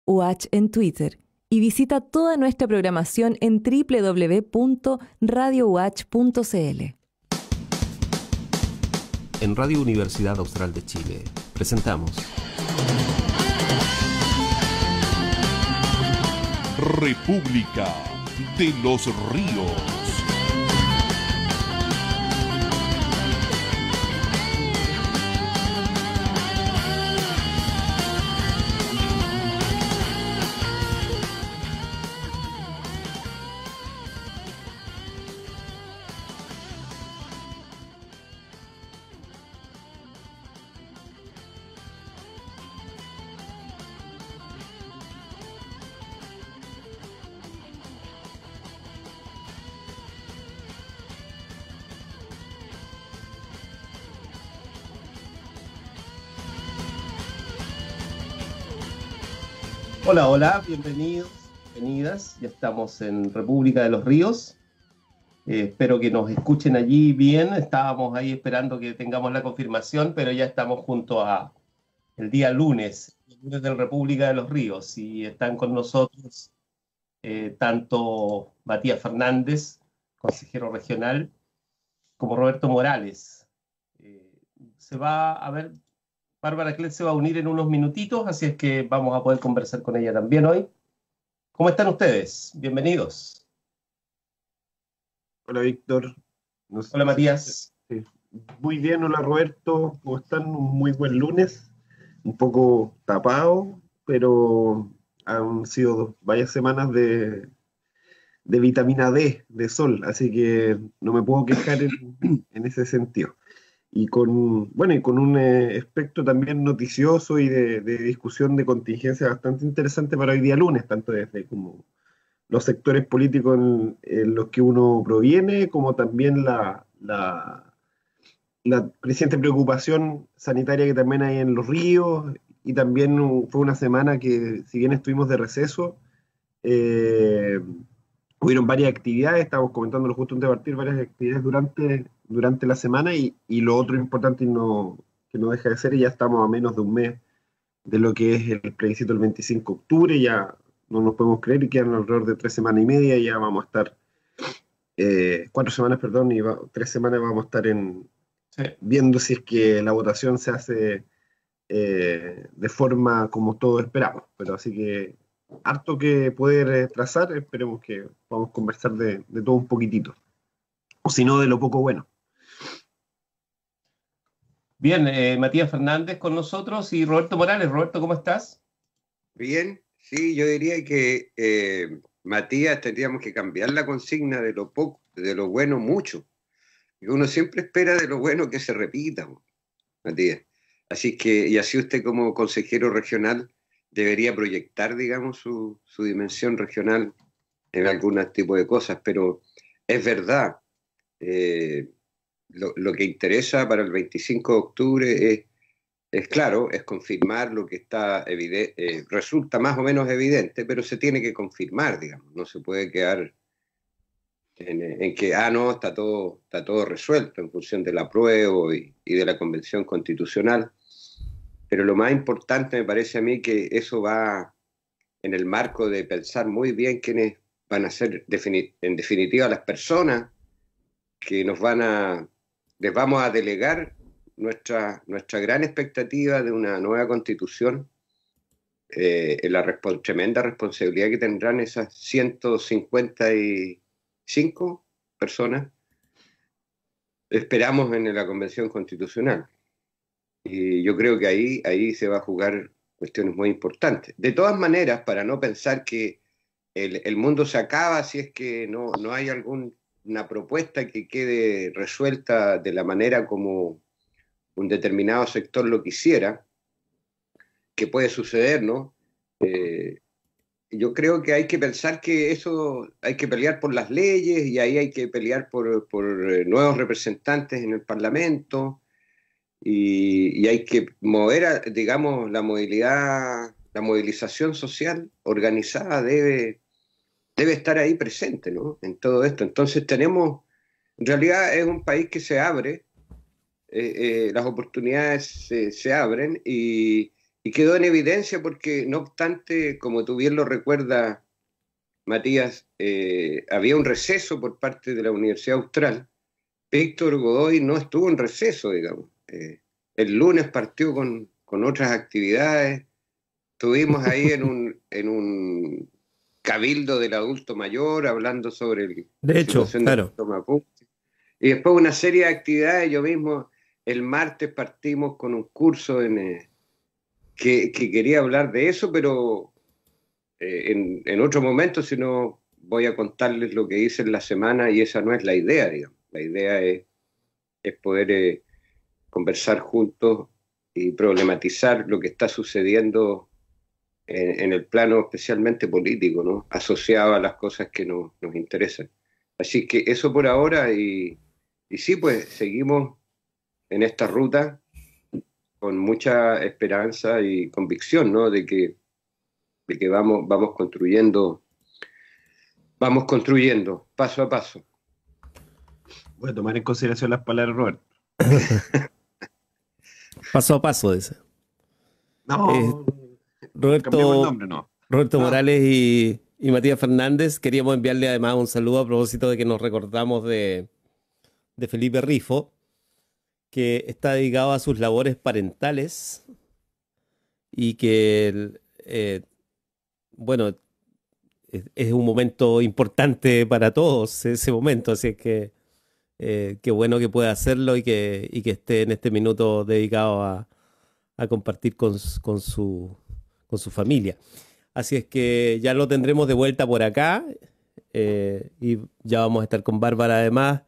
UH en Twitter y visita toda nuestra programación en www.radiouh.cl. En Radio Universidad Austral de Chile presentamos República de los Ríos. Hola, hola, bienvenidos, bienvenidas. Ya estamos en República de los Ríos. Espero que nos escuchen allí bien. Estábamos ahí esperando que tengamos la confirmación, pero ya estamos junto a el día lunes, el lunes de República de los Ríos. Y están con nosotros tanto Matías Fernández, consejero regional, como Roberto Morales. Bárbara Clet se va a unir en unos minutitos, así es que vamos a poder conversar con ella también hoy. ¿Cómo están ustedes? Bienvenidos. Hola, Víctor. Hola, Matías. Sí. Muy bien, hola, Roberto. ¿Cómo están? Un muy buen lunes. Un poco tapado, pero han sido varias semanas de vitamina D, de sol, así que no me puedo quejar en ese sentido. Y con un espectro también noticioso y de discusión de contingencia bastante interesante para hoy día lunes, tanto desde como los sectores políticos en los que uno proviene, como también la creciente preocupación sanitaria que también hay en los ríos, y también fue una semana que, si bien estuvimos de receso, hubieron varias actividades, estábamos comentándolo justo antes de partir, varias actividades durante la semana, y lo otro importante que no deja de ser, y ya estamos a menos de un mes de lo que es el plebiscito del 25 de octubre, ya no nos podemos creer, y quedan alrededor de 3 semanas y media, y ya vamos a estar, 4 semanas, perdón, y 3 semanas vamos a estar viendo si es que la votación se hace de forma como todos esperamos, pero así que harto que poder trazar, esperemos que podamos conversar de todo un poquitito, o si no, de lo poco bueno. Bien, Matías Fernández con nosotros y Roberto Morales. Roberto, ¿cómo estás? Bien, sí, yo diría que Matías, tendríamos que cambiar la consigna de lo poco, de lo bueno mucho. Y uno siempre espera de lo bueno que se repita, Matías. Así que, y así usted como consejero regional debería proyectar, digamos, su dimensión regional en algún tipo de cosas, pero es verdad, lo que interesa para el 25 de octubre es claro, es confirmar lo que está resulta más o menos evidente, pero se tiene que confirmar, digamos, no se puede quedar en que, no, está todo resuelto en función del apruebo y de la Convención Constitucional. Pero lo más importante me parece a mí que eso va en el marco de pensar muy bien quiénes van a ser, en definitiva, las personas que les vamos a delegar nuestra gran expectativa de una nueva Constitución, la tremenda responsabilidad que tendrán esas 155 personas, esperamos en la Convención Constitucional. Y yo creo que ahí se va a jugar cuestiones muy importantes. De todas maneras, para no pensar que el mundo se acaba si es que no hay alguna propuesta que quede resuelta de la manera como un determinado sector lo quisiera, que puede suceder, ¿no? Yo creo que hay que pensar que eso hay que pelear por las leyes, y ahí hay que pelear por nuevos representantes en el Parlamento, y hay que mover, digamos, la movilización social organizada debe estar ahí presente, ¿no? En todo esto. Entonces en realidad es un país que se abre, las oportunidades se abren, y Y quedó en evidencia porque, no obstante, como tú bien lo recuerdas, Matías, había un receso por parte de la Universidad Austral. Víctor Godoy no estuvo en receso, digamos. El lunes partió con otras actividades. Estuvimos ahí en un cabildo del adulto mayor hablando sobre De la hecho, situación claro. del puerto Mapuche. Y después una serie de actividades. Yo mismo el martes partimos con un curso que quería hablar de eso, pero en otro momento, si no, voy a contarles lo que hice en la semana y esa no es la idea, digamos. La idea es poder conversar juntos y problematizar lo que está sucediendo en el plano especialmente político, ¿no? Asociado a las cosas que nos interesan. Así que eso por ahora y sí, pues seguimos en esta ruta con mucha esperanza y convicción, ¿no? De que vamos construyendo paso a paso. Voy a tomar en consideración las palabras de Robert. Paso a paso, dice. No, Roberto, cambiamos el nombre, no. Roberto No. Morales y Matías Fernández, queríamos enviarle además un saludo a propósito de que nos recordamos de Felipe Rifo, que está dedicado a sus labores parentales y que, bueno, es un momento importante para todos ese momento, así es que qué bueno que pueda hacerlo y que esté en este minuto dedicado a compartir con su familia. Así es que ya lo tendremos de vuelta por acá y ya vamos a estar con Bárbara además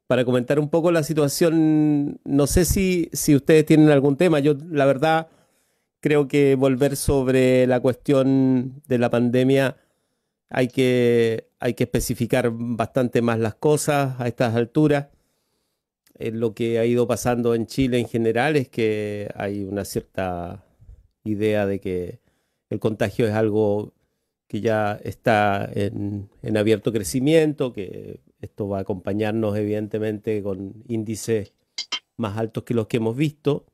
para comentar un poco la situación. No sé si ustedes tienen algún tema. Yo la verdad creo que volver sobre la cuestión de la pandemia hay que especificar bastante más las cosas a estas alturas. Lo que ha ido pasando en Chile en general es que hay una cierta idea de que el contagio es algo que ya está en abierto crecimiento, que esto va a acompañarnos evidentemente con índices más altos que los que hemos visto,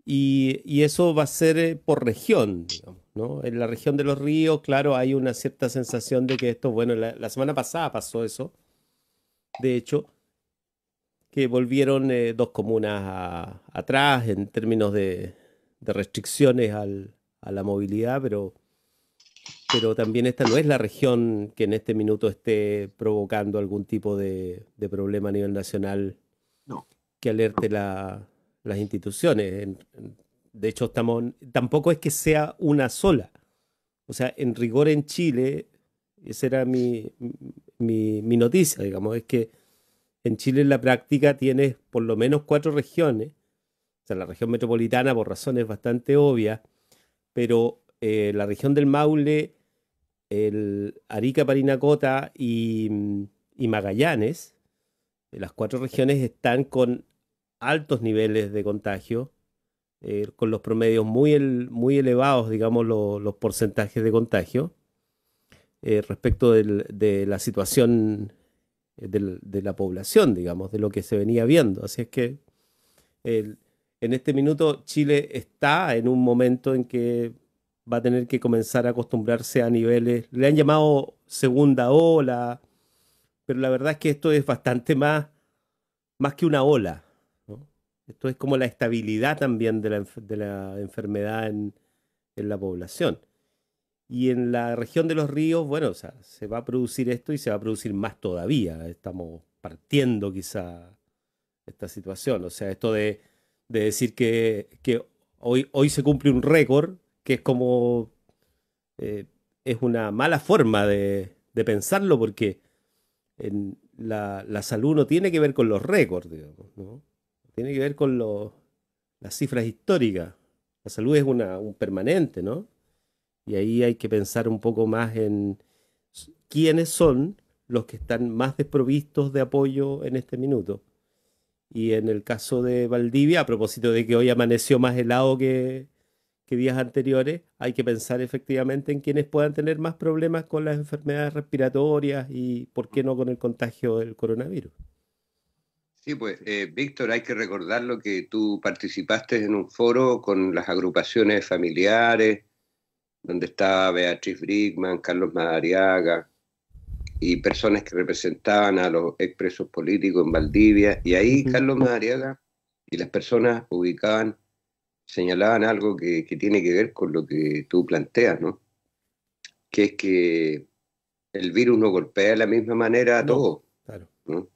y eso va a ser por región, digamos, ¿no? En la región de los ríos, claro, hay una cierta sensación de que esto, bueno, la semana pasada pasó eso, de hecho, que volvieron dos comunas atrás en términos de restricciones a la movilidad, pero también esta no es la región que en este minuto esté provocando algún tipo de problema a nivel nacional No. que alerte las instituciones. De hecho, tampoco es que sea una sola. O sea, en rigor en Chile, esa era mi noticia, digamos, es que en Chile en la práctica tienes por lo menos 4 regiones, o sea, la región metropolitana por razones bastante obvias, pero la región del Maule, el Arica, Parinacota y Magallanes, las 4 regiones están con altos niveles de contagio, con los promedios muy elevados, digamos, los porcentajes de contagio, respecto de la situación de la población, digamos, de lo que se venía viendo. Así es que en este minuto Chile está en un momento en que va a tener que comenzar a acostumbrarse a niveles, le han llamado segunda ola, pero la verdad es que esto es bastante más que una ola, ¿no? Esto es como la estabilidad también de la enfermedad en la población. Y en la región de los ríos, bueno, o sea, se va a producir esto y se va a producir más todavía. Estamos partiendo quizá esta situación. O sea, esto de decir que hoy se cumple un récord, que es como es una mala forma de pensarlo, porque la salud no tiene que ver con los récords, digamos, ¿no? Tiene que ver con las cifras históricas. La salud es un permanente, ¿no? Y ahí hay que pensar un poco más en quiénes son los que están más desprovistos de apoyo en este minuto. Y en el caso de Valdivia, a propósito de que hoy amaneció más helado que días anteriores, hay que pensar efectivamente en quienes puedan tener más problemas con las enfermedades respiratorias y, ¿por qué no, con el contagio del coronavirus? Sí, pues, Víctor, hay que recordar lo que tú participaste en un foro con las agrupaciones familiares, donde estaba Beatriz Brickman, Carlos Madariaga y personas que representaban a los expresos políticos en Valdivia. Y ahí Carlos Madariaga y las personas señalaban algo que tiene que ver con lo que tú planteas, ¿no? Que es que el virus no golpea de la misma manera a todos, claro. ¿no?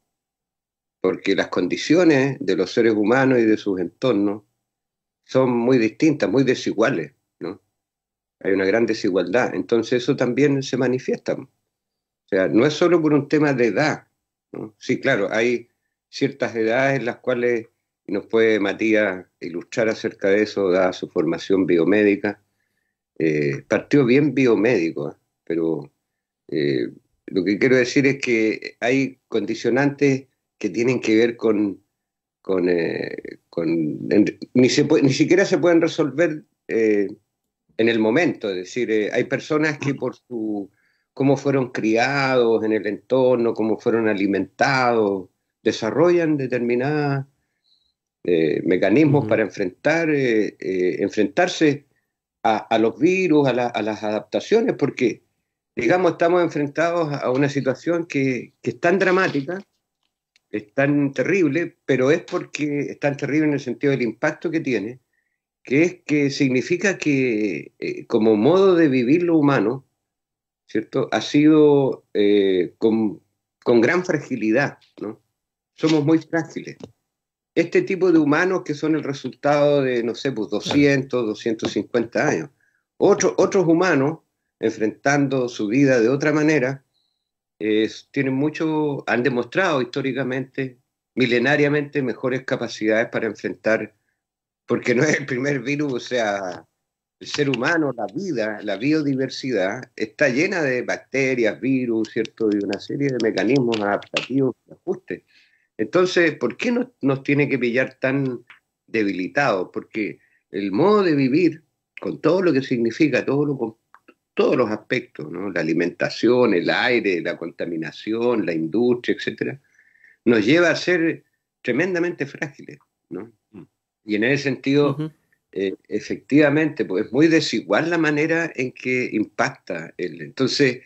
Porque las condiciones de los seres humanos y de sus entornos son muy distintas, muy desiguales, ¿no? Hay una gran desigualdad, entonces eso también se manifiesta. O sea, no es solo por un tema de edad, ¿no? Sí, claro, hay ciertas edades en las cuales, y nos puede Matías ilustrar acerca de eso, dada su formación biomédica, partió bien biomédico, pero lo que quiero decir es que hay condicionantes que tienen que ver ni siquiera se pueden resolver en el momento, es decir, hay personas que por cómo fueron criados en el entorno, cómo fueron alimentados, desarrollan determinados mecanismos para enfrentarse a los virus, a las adaptaciones, porque, digamos, estamos enfrentados a una situación que es tan dramática, es tan terrible, pero es porque es tan terrible en el sentido del impacto que tiene, que es que significa que como modo de vivir lo humano, ¿cierto? Ha sido con gran fragilidad, ¿no? Somos muy frágiles. Este tipo de humanos que son el resultado de, no sé, pues 200, 250 años. Otros humanos, enfrentando su vida de otra manera, han demostrado históricamente, milenariamente, mejores capacidades para enfrentar, porque no es el primer virus, o sea, el ser humano, la vida, la biodiversidad, está llena de bacterias, virus, ¿cierto? Y una serie de mecanismos adaptativos de ajuste. Entonces, ¿por qué nos tiene que pillar tan debilitados? Porque el modo de vivir, con todo lo que significa, todos los aspectos, ¿no? La alimentación, el aire, la contaminación, la industria, etcétera, nos lleva a ser tremendamente frágiles, ¿no? Y en ese sentido, efectivamente, pues es muy desigual la manera en que impacta. Entonces,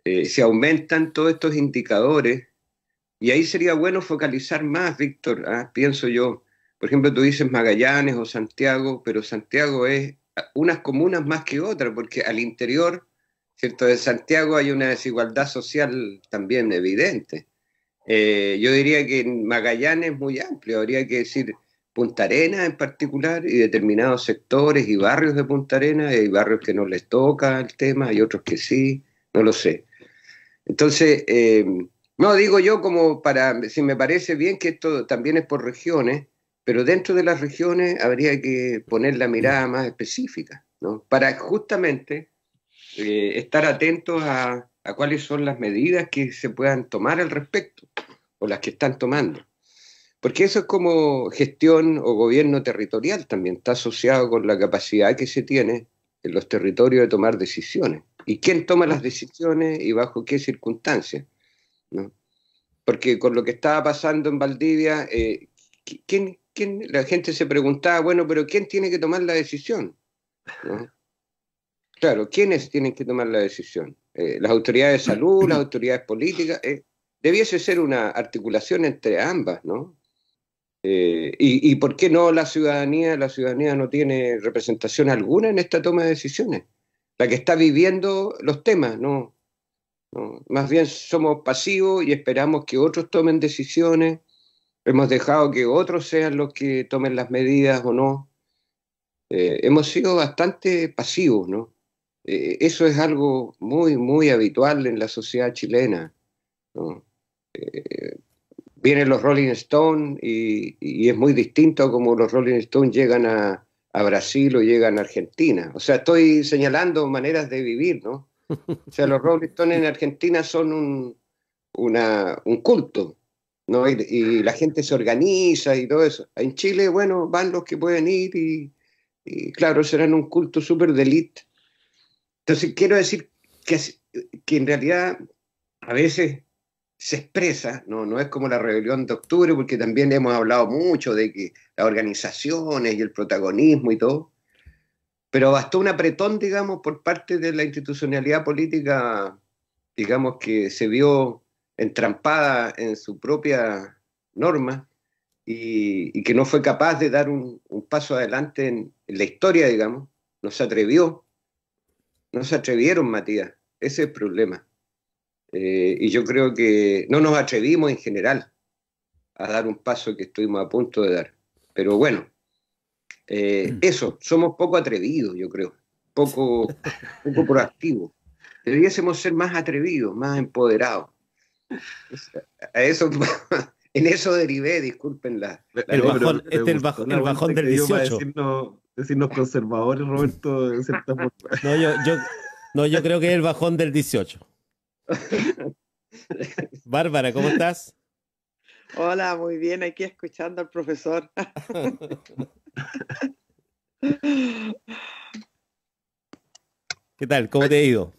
se aumentan todos estos indicadores y ahí sería bueno focalizar más, Víctor, pienso yo. Por ejemplo, tú dices Magallanes o Santiago, pero Santiago es unas comunas más que otras, porque al interior, ¿cierto?, de Santiago hay una desigualdad social también evidente. Yo diría que en Magallanes es muy amplio, habría que decir Punta Arenas en particular y determinados sectores y barrios de Punta Arenas, hay barrios que no les toca el tema, hay otros que sí, no lo sé. Entonces, no digo yo si me parece bien que esto también es por regiones, pero dentro de las regiones habría que poner la mirada más específica, ¿no? Para justamente estar atentos a cuáles son las medidas que se puedan tomar al respecto, o las que están tomando. Porque eso es como gestión o gobierno territorial también, está asociado con la capacidad que se tiene en los territorios de tomar decisiones. ¿Y quién toma las decisiones y bajo qué circunstancias, ¿no? Porque con lo que estaba pasando en Valdivia, la gente se preguntaba, bueno, pero ¿quién tiene que tomar la decisión, ¿no? Claro, ¿quiénes tienen que tomar la decisión? Las autoridades de salud, las autoridades políticas. Debiese ser una articulación entre ambas, ¿no? ¿Y por qué no la ciudadanía? La ciudadanía no tiene representación alguna en esta toma de decisiones. La que está viviendo los temas, ¿no? Más bien somos pasivos y esperamos que otros tomen decisiones. Hemos dejado que otros sean los que tomen las medidas o no. Hemos sido bastante pasivos, ¿no? Eso es algo muy, muy habitual en la sociedad chilena, ¿no? Vienen los Rolling Stones y es muy distinto a como los Rolling Stones llegan a Brasil o llegan a Argentina. O sea, estoy señalando maneras de vivir, ¿no? O sea, los Rolling Stones en Argentina son un culto, ¿no? Y la gente se organiza y todo eso. En Chile, bueno, van los que pueden ir y claro, serán un culto súper de élite. Entonces, quiero decir que en realidad a veces se expresa, no es como la rebelión de octubre, porque también hemos hablado mucho de que las organizaciones y el protagonismo y todo, pero bastó un apretón, digamos, por parte de la institucionalidad política, digamos, que se vio entrampada en su propia norma y que no fue capaz de dar un paso adelante en la historia, digamos. No se atrevieron, Matías, ese es el problema. Y yo creo que no nos atrevimos en general a dar un paso que estuvimos a punto de dar. Pero bueno, eso, somos poco atrevidos, yo creo, poco proactivos. Deberíamos ser más atrevidos, más empoderados. A eso, en eso derivé, disculpen la... El bajón del 18. Decirnos conservadores, Roberto, de cierta forma. Yo creo que es el bajón del 18. Bárbara, ¿cómo estás? Hola, muy bien, aquí escuchando al profesor. ¿Qué tal? ¿Cómo te ha ido?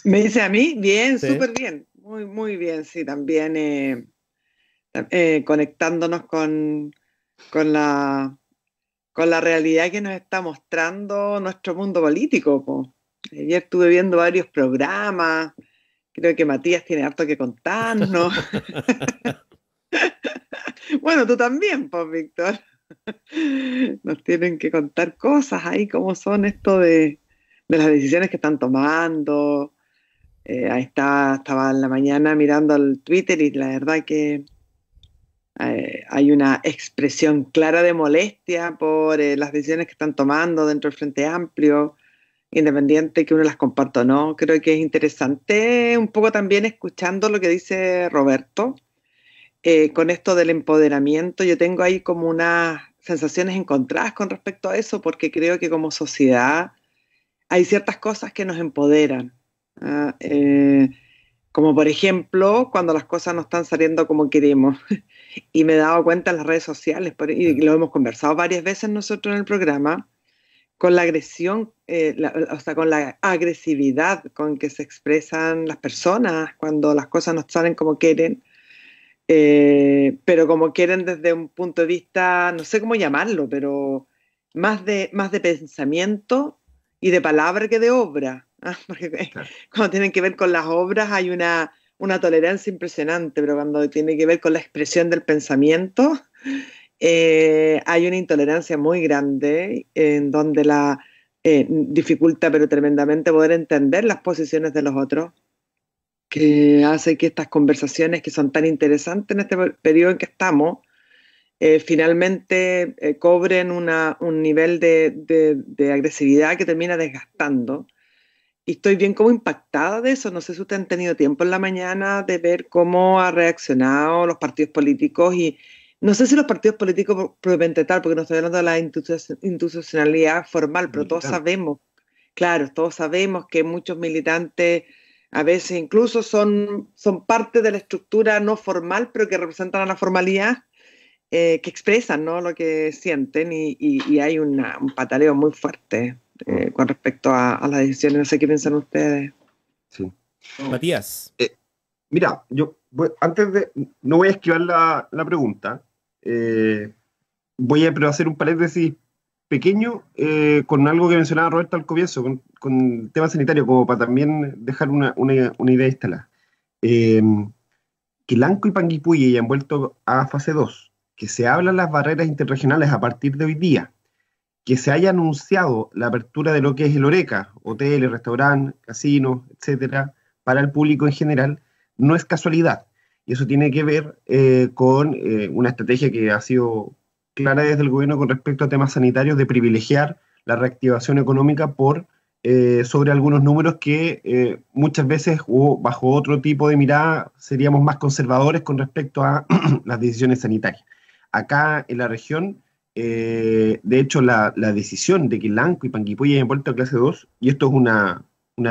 ¿Me dice a mí? Bien, Sí. súper bien. Muy, muy bien, sí, también conectándonos con la realidad que nos está mostrando nuestro mundo político, po. Ayer estuve viendo varios programas, creo que Matías tiene harto que contarnos. Bueno, tú también, pues, Víctor. Nos tienen que contar cosas ahí, cómo son esto de las decisiones que están tomando. Ahí estaba en la mañana mirando el Twitter y la verdad que hay una expresión clara de molestia por las decisiones que están tomando dentro del Frente Amplio, independiente que uno las comparta o no. Creo que es interesante un poco también escuchando lo que dice Roberto, con esto del empoderamiento. Yo tengo ahí como unas sensaciones encontradas con respecto a eso, porque creo que como sociedad hay ciertas cosas que nos empoderan. Como por ejemplo, cuando las cosas no están saliendo como queremos. Y me he dado cuenta en las redes sociales, y lo hemos conversado varias veces nosotros en el programa, con la agresión, con la agresividad con que se expresan las personas cuando las cosas no salen como quieren, pero como quieren desde un punto de vista, no sé cómo llamarlo, pero más de pensamiento y de palabra que de obra. Porque Claro. cuando tienen que ver con las obras hay una tolerancia impresionante, pero cuando tiene que ver con la expresión del pensamiento, hay una intolerancia muy grande en donde dificulta pero tremendamente poder entender las posiciones de los otros, que hace que estas conversaciones que son tan interesantes en este periodo en que estamos, finalmente cobren un nivel de agresividad que termina desgastando. Y estoy bien como impactada de eso. No sé si ustedes han tenido tiempo en la mañana de ver cómo han reaccionado los partidos políticos, y no sé si los partidos políticos propiamente tal, porque no estoy hablando de la institucionalidad formal, pero todos sabemos, claro, todos sabemos que muchos militantes a veces incluso son parte de la estructura no formal, pero que representan a la formalidad, que expresan, ¿no?, lo que sienten, y hay un pataleo muy fuerte con respecto a las decisiones. No sé qué piensan ustedes. Sí. Matías. Mira, no voy a esquivar la pregunta, pero hacer un paréntesis pequeño con algo que mencionaba Roberto al comienzo, con el tema sanitario, como para también dejar una idea instalada. Que Lanco y Panguipulli hayan vuelto a fase 2, que se hablan las barreras interregionales a partir de hoy día, que se haya anunciado la apertura de lo que es el Horeca, hoteles, restaurantes, casinos, etcétera, para el público en general, no es casualidad. Y eso tiene que ver con una estrategia que ha sido clara desde el gobierno con respecto a temas sanitarios, de privilegiar la reactivación económica sobre algunos números que muchas veces, o bajo otro tipo de mirada, seríamos más conservadores con respecto a las decisiones sanitarias. Acá en la región, de hecho, la decisión de que Lanco y Panguipulli hayan vuelto a clase 2, y esto es una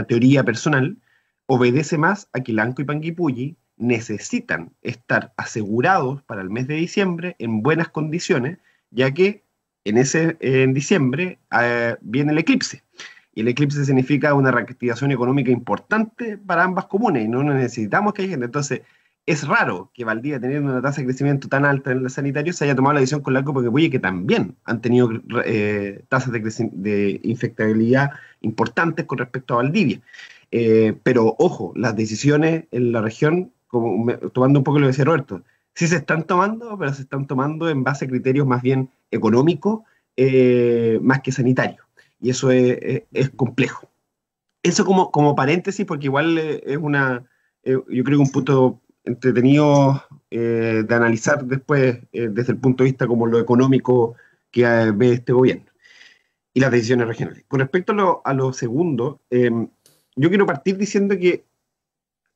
teoría personal, obedece más a que Lanco y Panguipulli necesitan estar asegurados para el mes de diciembre en buenas condiciones, ya que en diciembre viene el eclipse. Y el eclipse significa una reactivación económica importante para ambas comunas y no necesitamos que haya gente. Entonces, es raro que Valdivia, teniendo una tasa de crecimiento tan alta en el sanitario, se haya tomado la decisión con Larco porque Puye, que también han tenido tasas de infectabilidad importantes con respecto a Valdivia. Pero, ojo, las decisiones en la región, tomando un poco lo que decía Roberto, sí se están tomando, pero se están tomando en base a criterios más bien económicos, más que sanitarios. Y eso es complejo. Eso como paréntesis, porque igual es yo creo que un punto entretenido de analizar después desde el punto de vista como lo económico que ve este gobierno y las decisiones regionales. Con respecto a lo segundo, yo quiero partir diciendo que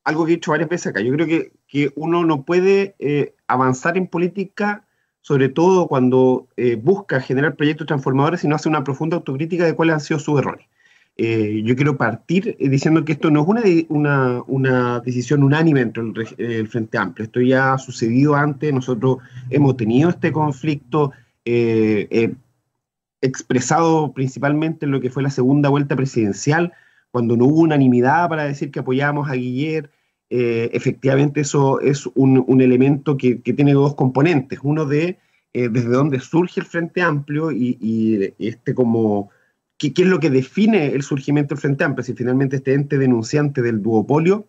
algo que he dicho varias veces acá, yo creo que uno no puede avanzar en política, sobre todo cuando busca generar proyectos transformadores, si no hace una profunda autocrítica de cuáles han sido sus errores. Yo quiero partir diciendo que esto no es una decisión unánime entre el Frente Amplio. Esto ya ha sucedido antes, nosotros hemos tenido este conflicto expresado principalmente en lo que fue la segunda vuelta presidencial, cuando no hubo unanimidad para decir que apoyábamos a Guillier. Efectivamente eso es un elemento que tiene dos componentes. Uno desde dónde surge el Frente Amplio y como... ¿Qué es lo que define el surgimiento del Frente Amplio? Si finalmente este ente denunciante del duopolio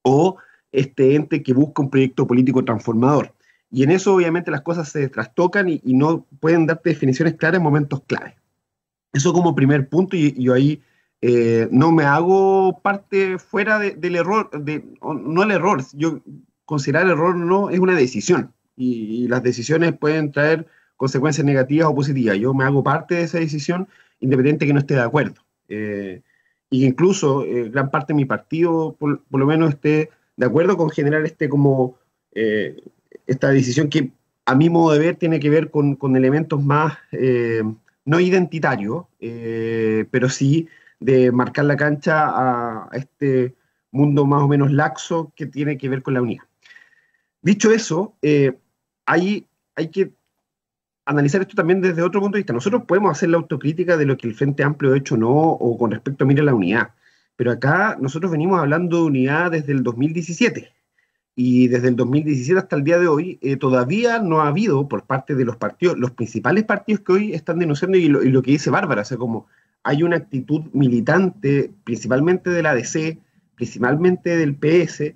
o este ente que busca un proyecto político transformador. Y en eso obviamente las cosas se trastocan y no pueden darte definiciones claras en momentos clave. Eso como primer punto, y yo ahí no me hago parte fuera del error, no el error, yo considerar error no es una decisión, y las decisiones pueden traer consecuencias negativas o positivas. Yo me hago parte de esa decisión, independiente de que no esté de acuerdo. Y incluso gran parte de mi partido, por lo menos, esté de acuerdo con generar esta decisión que, a mi modo de ver, tiene que ver con elementos más, no identitarios, pero sí de marcar la cancha a este mundo más o menos laxo que tiene que ver con la unidad. Dicho eso, hay que analizar esto también desde otro punto de vista. Nosotros podemos hacer la autocrítica de lo que el Frente Amplio ha hecho o no, o con respecto a la unidad, pero acá nosotros venimos hablando de unidad desde el 2017, y desde el 2017 hasta el día de hoy todavía no ha habido por parte de los partidos, los principales partidos que hoy están denunciando, y lo que dice Bárbara, o sea, como hay una actitud militante, principalmente de la ADC, principalmente del PS,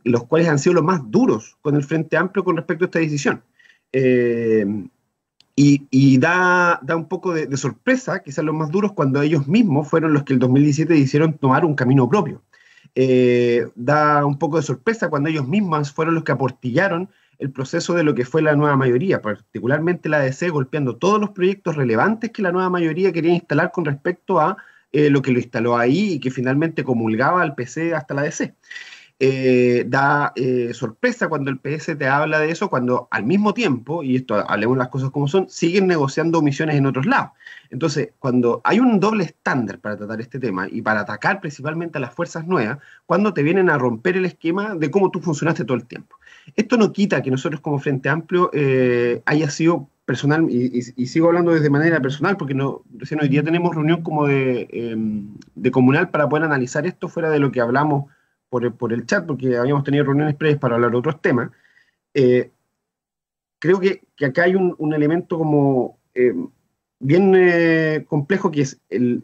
los cuales han sido los más duros con el Frente Amplio con respecto a esta decisión. Y da un poco de sorpresa, quizás los más duros, cuando ellos mismos fueron los que el 2017 hicieron tomar un camino propio. Da un poco de sorpresa cuando ellos mismos fueron los que aportillaron el proceso de lo que fue la nueva mayoría, particularmente la ADC, golpeando todos los proyectos relevantes que la nueva mayoría quería instalar con respecto a lo que lo instaló ahí y que finalmente comulgaba al PC hasta la ADC. Da sorpresa cuando el PS te habla de eso, cuando al mismo tiempo, y esto hablemos las cosas como son, siguen negociando omisiones en otros lados. Entonces, cuando hay un doble estándar para tratar este tema y para atacar principalmente a las fuerzas nuevas, cuando te vienen a romper el esquema de cómo tú funcionaste todo el tiempo. Esto no quita que nosotros como Frente Amplio haya sido personal, y sigo hablando desde manera personal, porque recién hoy día tenemos reunión como de comunal para poder analizar esto fuera de lo que hablamos por el chat, porque habíamos tenido reuniones previas para hablar de otros temas. Creo que acá hay un elemento como bien complejo, que es el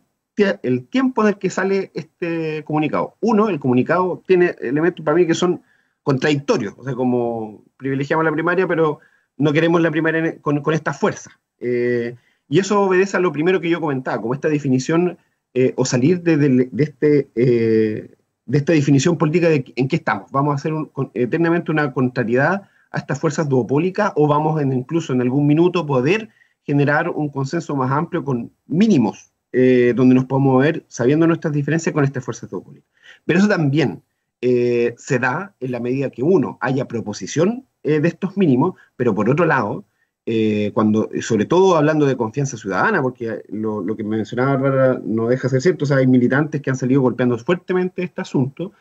tiempo en el que sale este comunicado. Uno, el comunicado tiene elementos para mí que son contradictorios, o sea, como privilegiamos la primaria, pero no queremos la primaria con esta fuerza. Y eso obedece a lo primero que yo comentaba, como esta definición, o salir de esta definición política de en qué estamos. ¿Vamos a hacer eternamente una contrariedad a estas fuerzas duopólicas, o vamos incluso en algún minuto poder generar un consenso más amplio con mínimos donde nos podemos mover sabiendo nuestras diferencias con estas fuerzas duopólicas? Pero eso también se da en la medida que uno haya proposición de estos mínimos, pero por otro lado, cuando, sobre todo hablando de confianza ciudadana, porque lo que mencionaba Bárbara no deja de ser cierto, o sea, hay militantes que han salido golpeando fuertemente este asunto,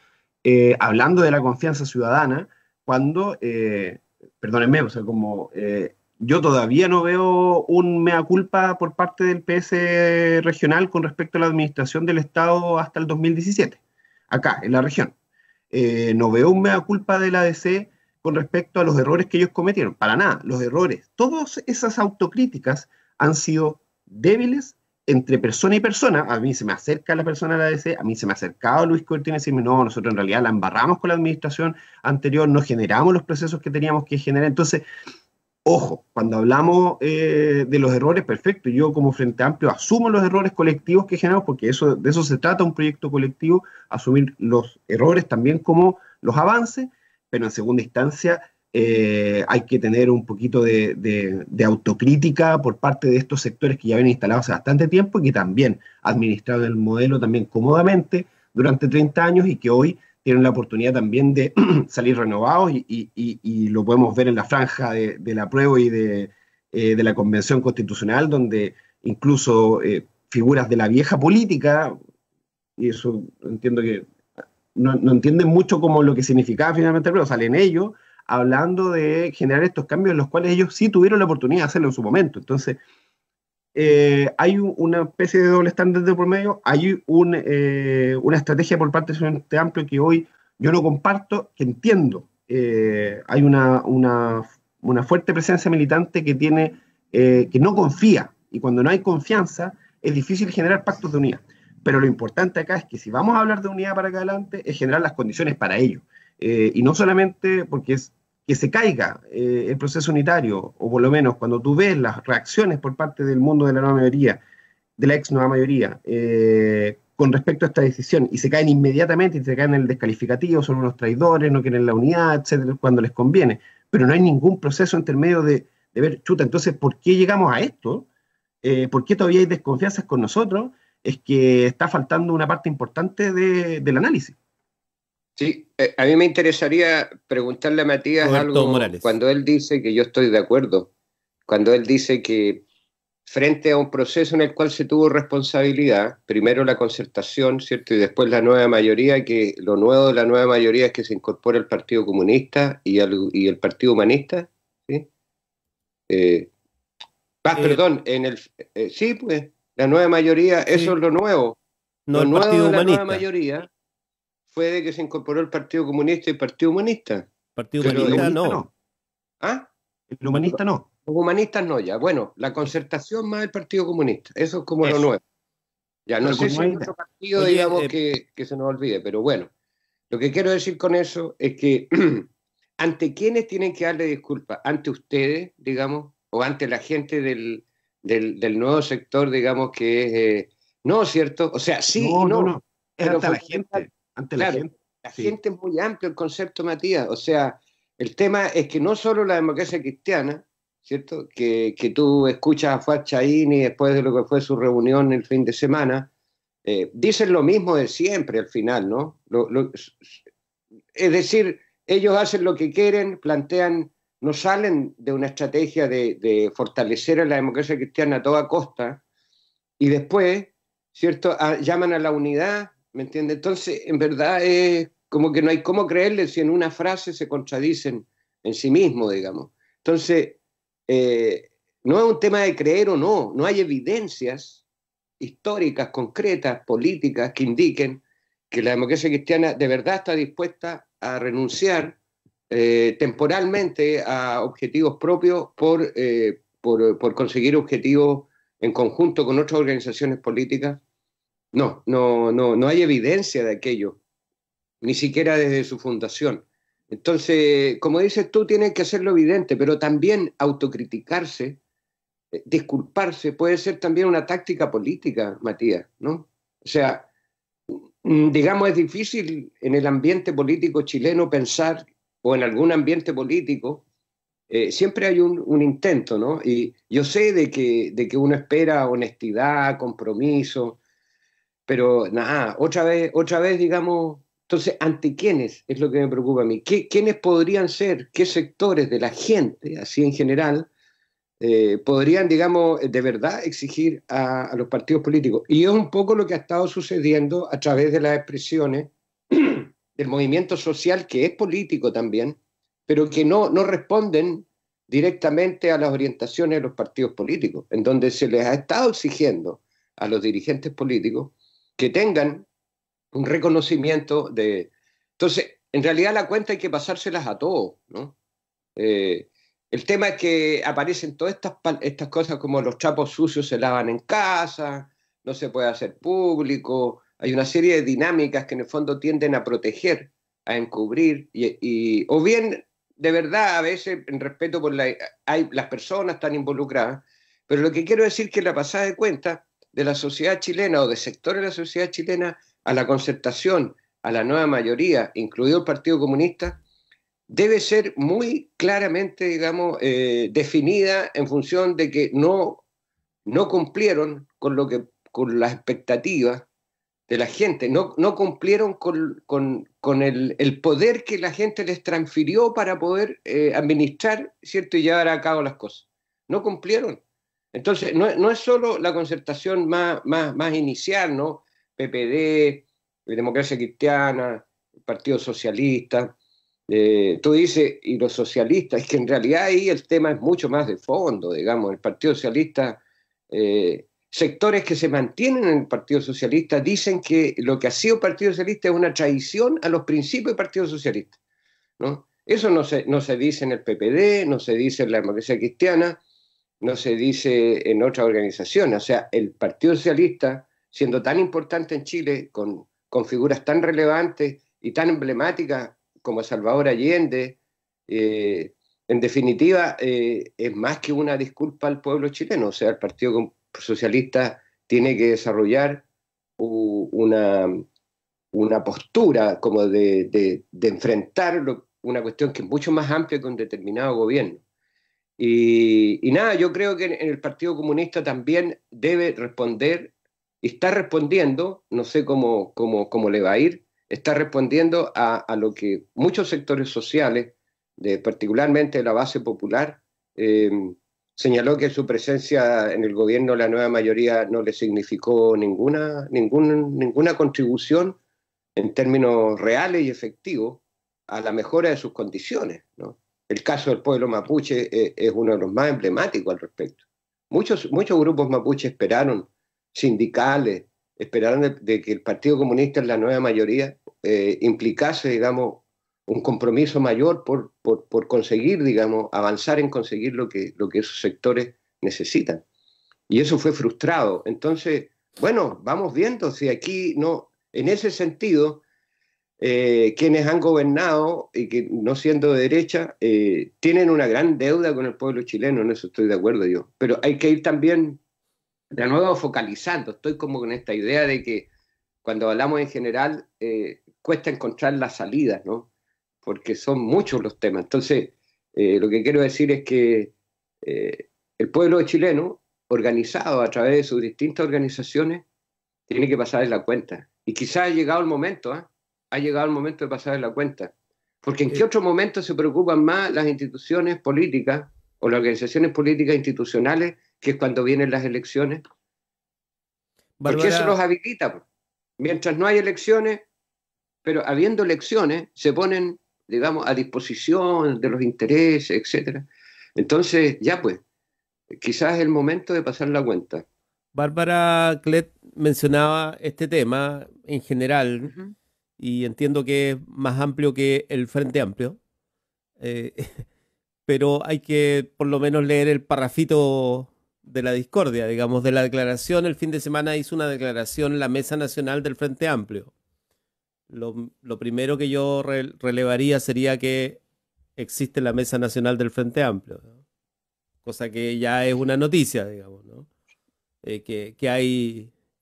hablando de la confianza ciudadana, cuando, perdónenme, o sea, como yo todavía no veo un mea culpa por parte del PS regional con respecto a la administración del Estado hasta el 2017, acá, en la región. No veo un mea culpa de la ADC con respecto a los errores que ellos cometieron, para nada, los errores. Todas esas autocríticas han sido débiles entre persona y persona. A mí se me acerca la persona de la ADC, a mí se me ha acercado Luis Cortina y decirme, no, nosotros en realidad la embarramos con la administración anterior, no generamos los procesos que teníamos que generar. Entonces, ojo, cuando hablamos de los errores, perfecto, yo como Frente Amplio asumo los errores colectivos que generamos, porque de eso se trata un proyecto colectivo, asumir los errores también como los avances, pero en segunda instancia hay que tener un poquito de autocrítica por parte de estos sectores que ya vienen instalados hace bastante tiempo y que también administraron el modelo también cómodamente durante 30 años y que hoy tienen la oportunidad también de salir renovados y lo podemos ver en la franja del apruebo y de la Convención Constitucional, donde incluso figuras de la vieja política, y eso entiendo que no entienden mucho como lo que significaba finalmente el apruebo, salen ellos hablando de generar estos cambios en los cuales ellos sí tuvieron la oportunidad de hacerlo en su momento. Entonces, hay una especie de doble estándar de por medio, hay una estrategia por parte del Frente Amplio que hoy yo no comparto, que entiendo. Hay una fuerte presencia militante que no confía, y cuando no hay confianza es difícil generar pactos de unidad. Pero lo importante acá es que si vamos a hablar de unidad para acá adelante, es generar las condiciones para ello. Y no solamente porque que se caiga el proceso unitario, o por lo menos cuando tú ves las reacciones por parte del mundo de la nueva mayoría, de la ex nueva mayoría, con respecto a esta decisión, y se caen inmediatamente y se caen en el descalificativo, son unos traidores, no quieren la unidad, etcétera, cuando les conviene. Pero no hay ningún proceso intermedio de ver, chuta, entonces, ¿por qué llegamos a esto? ¿Por qué todavía hay desconfianzas con nosotros? Es que está faltando una parte importante del análisis. Sí, a mí me interesaría preguntarle a Matías Roberto algo Morales. cuando él dice, que yo estoy de acuerdo, cuando él dice que frente a un proceso en el cual se tuvo responsabilidad, primero la concertación, ¿cierto? Y después la nueva mayoría, que lo nuevo de la nueva mayoría es que se incorpora el Partido Comunista y el Partido Humanista, ¿sí? Perdón, sí, pues, la nueva mayoría, eso es lo nuevo. No, lo el nuevo Partido de la Humanista. nueva mayoría fue de que se incorporó el Partido Comunista y el Partido Humanista. Partido Pero Humanista el no. ¿Ah? El humanista no. Los humanistas no, ya. Bueno, la concertación más el Partido Comunista. Eso es como lo nuevo. Ya, no Pero sé si como hay hay- otro partido, Oye, digamos, que se nos olvide, pero bueno. Lo que quiero decir con eso es que ¿ante quiénes tienen que darle disculpas? ¿Ante ustedes, digamos, o ante la gente del nuevo sector, digamos, que es... no, ¿cierto? O sea, sí y no. Es Pero ante la gente. Ante la claro, gente. la Sí. gente es muy amplio el concepto, Matías. O sea, el tema es que no solo la democracia cristiana, ¿cierto? Que tú escuchas a Fuad Chaini después de lo que fue su reunión el fin de semana, dicen lo mismo de siempre al final, ¿no? Es decir, ellos hacen lo que quieren, plantean, no salen de una estrategia de fortalecer a la democracia cristiana a toda costa, y después, ¿cierto? Llaman a la unidad, ¿me entiendes? Entonces, en verdad es como que no hay cómo creerles si en una frase se contradicen en sí mismos, digamos. Entonces, no es un tema de creer o no, no hay evidencias históricas, concretas, políticas que indiquen que la democracia cristiana de verdad está dispuesta a renunciar temporalmente a objetivos propios por conseguir objetivos en conjunto con otras organizaciones políticas. No hay evidencia de aquello, ni siquiera desde su fundación. Entonces, como dices tú, tienen que hacerlo evidente, pero también autocriticarse, disculparse, puede ser también una táctica política, Matías, ¿no? O sea, digamos, es difícil en el ambiente político chileno pensar, o en algún ambiente político, siempre hay un intento, ¿no? Y yo sé de que uno espera honestidad, compromiso, pero nada, otra vez, digamos, entonces, ¿ante quiénes? Es lo que me preocupa a mí. ¿Quiénes podrían ser? ¿Qué sectores de la gente, así en general, podrían, digamos, de verdad exigir a los partidos políticos? Y es un poco lo que ha estado sucediendo a través de las expresiones del movimiento social, que es político también, pero que no responden directamente a las orientaciones de los partidos políticos, en donde se les ha estado exigiendo a los dirigentes políticos que tengan un reconocimiento de... Entonces, en realidad la cuenta hay que pasárselas a todos, ¿no? El tema es que aparecen todas estas cosas como los trapos sucios se lavan en casa, no se puede hacer público, hay una serie de dinámicas que en el fondo tienden a proteger, a encubrir, o bien, de verdad, a veces, en respeto por las personas están involucradas, pero lo que quiero decir es que la pasada de cuenta de la sociedad chilena o de sectores de la sociedad chilena a la concertación, a la nueva mayoría, incluido el Partido Comunista, debe ser muy claramente, digamos, definida en función de que no cumplieron con las expectativas de la gente, no cumplieron con el poder que la gente les transfirió para poder administrar, ¿cierto? Y llevar a cabo las cosas. No cumplieron. Entonces, no es solo la concertación más inicial, ¿no? PPD, Democracia Cristiana, el Partido Socialista. Tú dices, y los socialistas, es que en realidad ahí el tema es mucho más de fondo, digamos. El Partido Socialista, sectores que se mantienen en el Partido Socialista dicen que lo que ha sido el Partido Socialista es una traición a los principios del Partido Socialista, ¿no? Eso no se dice en el PPD, no se dice en la Democracia Cristiana, no se dice en otras organizaciones. O sea, el Partido Socialista, siendo tan importante en Chile, con figuras tan relevantes y tan emblemáticas como Salvador Allende, en definitiva, es más que una disculpa al pueblo chileno. O sea, el Partido Socialista tiene que desarrollar una postura como de enfrentar una cuestión que es mucho más amplia que un determinado gobierno. Y nada, yo creo que en el Partido Comunista también debe responder, y está respondiendo, no sé cómo le va a ir, está respondiendo a lo que muchos sectores sociales, particularmente de la base popular, señaló que su presencia en el gobierno, la nueva mayoría, no le significó ninguna contribución en términos reales y efectivos a la mejora de sus condiciones, ¿no? El caso del pueblo mapuche es uno de los más emblemáticos al respecto. Muchos grupos mapuches esperaron, sindicales, esperaron de que el Partido Comunista en la nueva mayoría implicase, digamos, un compromiso mayor por conseguir, digamos, avanzar en conseguir lo que esos sectores necesitan. Y eso fue frustrado. Entonces, bueno, vamos viendo si aquí no, en ese sentido, quienes han gobernado y que no siendo de derecha, tienen una gran deuda con el pueblo chileno, en eso estoy de acuerdo yo. Pero hay que ir también, de nuevo, focalizando. Estoy como con esta idea de que cuando hablamos en general, cuesta encontrar las salidas, ¿no? Porque son muchos los temas. Entonces, lo que quiero decir es que el pueblo chileno, organizado a través de sus distintas organizaciones, tiene que pasar en la cuenta. Y quizás ha llegado el momento, ha llegado el momento de pasar en la cuenta. Porque ¿en qué otro momento se preocupan más las instituciones políticas o las organizaciones políticas institucionales que es cuando vienen las elecciones? Porque eso los habilita. Mientras no hay elecciones, pero habiendo elecciones, se ponen, digamos, a disposición de los intereses, etcétera. Entonces, ya pues, quizás es el momento de pasar la cuenta. Bárbara Clet mencionaba este tema en general, y entiendo que es más amplio que el Frente Amplio, pero hay que por lo menos leer el parrafito de la discordia, digamos, de la declaración. El fin de semana hizo una declaración la Mesa Nacional del Frente Amplio. Lo primero que yo relevaría sería que existe la Mesa Nacional del Frente Amplio, ¿no? Cosa que ya es una noticia, digamos, ¿no? Que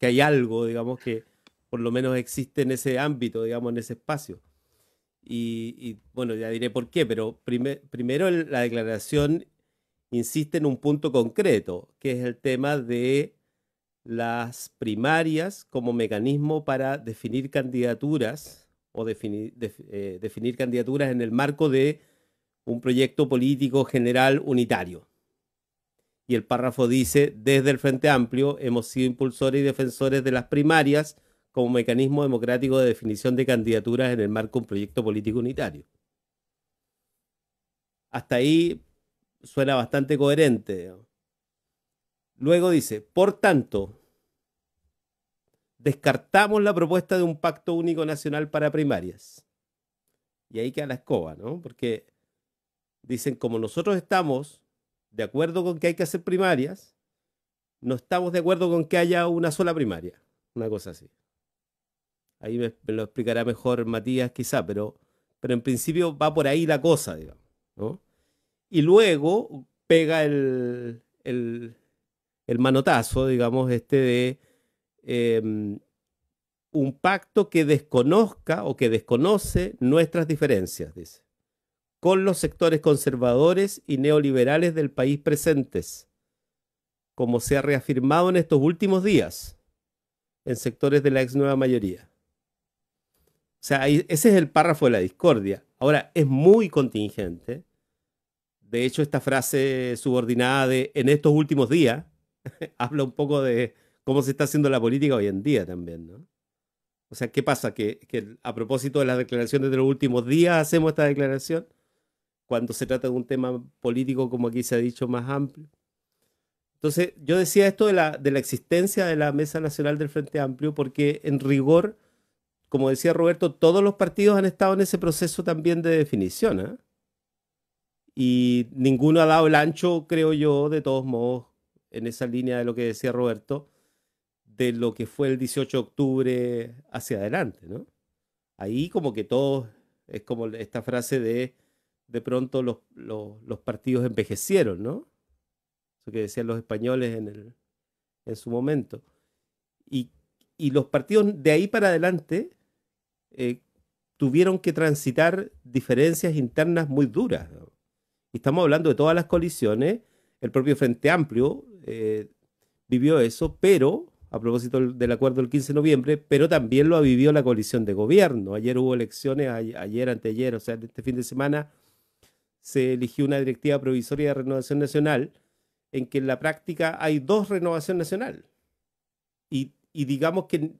hay algo, digamos, que por lo menos existe en ese ámbito, digamos, en ese espacio. Y bueno, ya diré por qué, pero primero la declaración insiste en un punto concreto, que es el tema de las primarias como mecanismo para definir candidaturas o definir candidaturas en el marco de un proyecto político general unitario. Y el párrafo dice: desde el Frente Amplio hemos sido impulsores y defensores de las primarias como mecanismo democrático de definición de candidaturas en el marco de un proyecto político unitario. Hasta ahí suena bastante coherente, digamos. Luego dice, por tanto, descartamos la propuesta de un pacto único nacional para primarias. Y ahí queda la escoba, ¿no? Porque dicen, como nosotros estamos de acuerdo con que hay que hacer primarias, no estamos de acuerdo con que haya una sola primaria. Una cosa así. Ahí me lo explicará mejor Matías quizá, pero en principio va por ahí la cosa, digamos, ¿no? Y luego pega el manotazo, digamos, de un pacto que desconozca o que desconoce nuestras diferencias, dice, con los sectores conservadores y neoliberales del país presentes, como se ha reafirmado en estos últimos días en sectores de la ex nueva mayoría. O sea, ese es el párrafo de la discordia. Ahora, es muy contingente. De hecho, esta frase subordinada de en estos últimos días habla un poco de cómo se está haciendo la política hoy en día también, ¿no? O sea, ¿qué pasa? Que a propósito de las declaraciones de los últimos días hacemos esta declaración cuando se trata de un tema político, como aquí se ha dicho, más amplio. Entonces, yo decía esto de la existencia de la Mesa Nacional del Frente Amplio porque, en rigor, como decía Roberto, todos los partidos han estado en ese proceso también de definición, ¿eh? Y ninguno ha dado el ancho, creo yo, de todos modos, en esa línea de lo que decía Roberto, de lo que fue el 18 de octubre hacia adelante, ¿no? Ahí como que todos, es como esta frase de pronto los partidos envejecieron, ¿no? Eso que decían los españoles en su momento. Y los partidos de ahí para adelante tuvieron que transitar diferencias internas muy duras, ¿no? Y estamos hablando de todas las coaliciones. El propio Frente Amplio vivió eso, pero, a propósito del acuerdo del 15 de noviembre, pero también lo ha vivido la coalición de gobierno. Ayer hubo elecciones, ayer, anteayer, o sea, este fin de semana se eligió una directiva provisoria de renovación nacional en que en la práctica hay dos renovación nacional. Y digamos que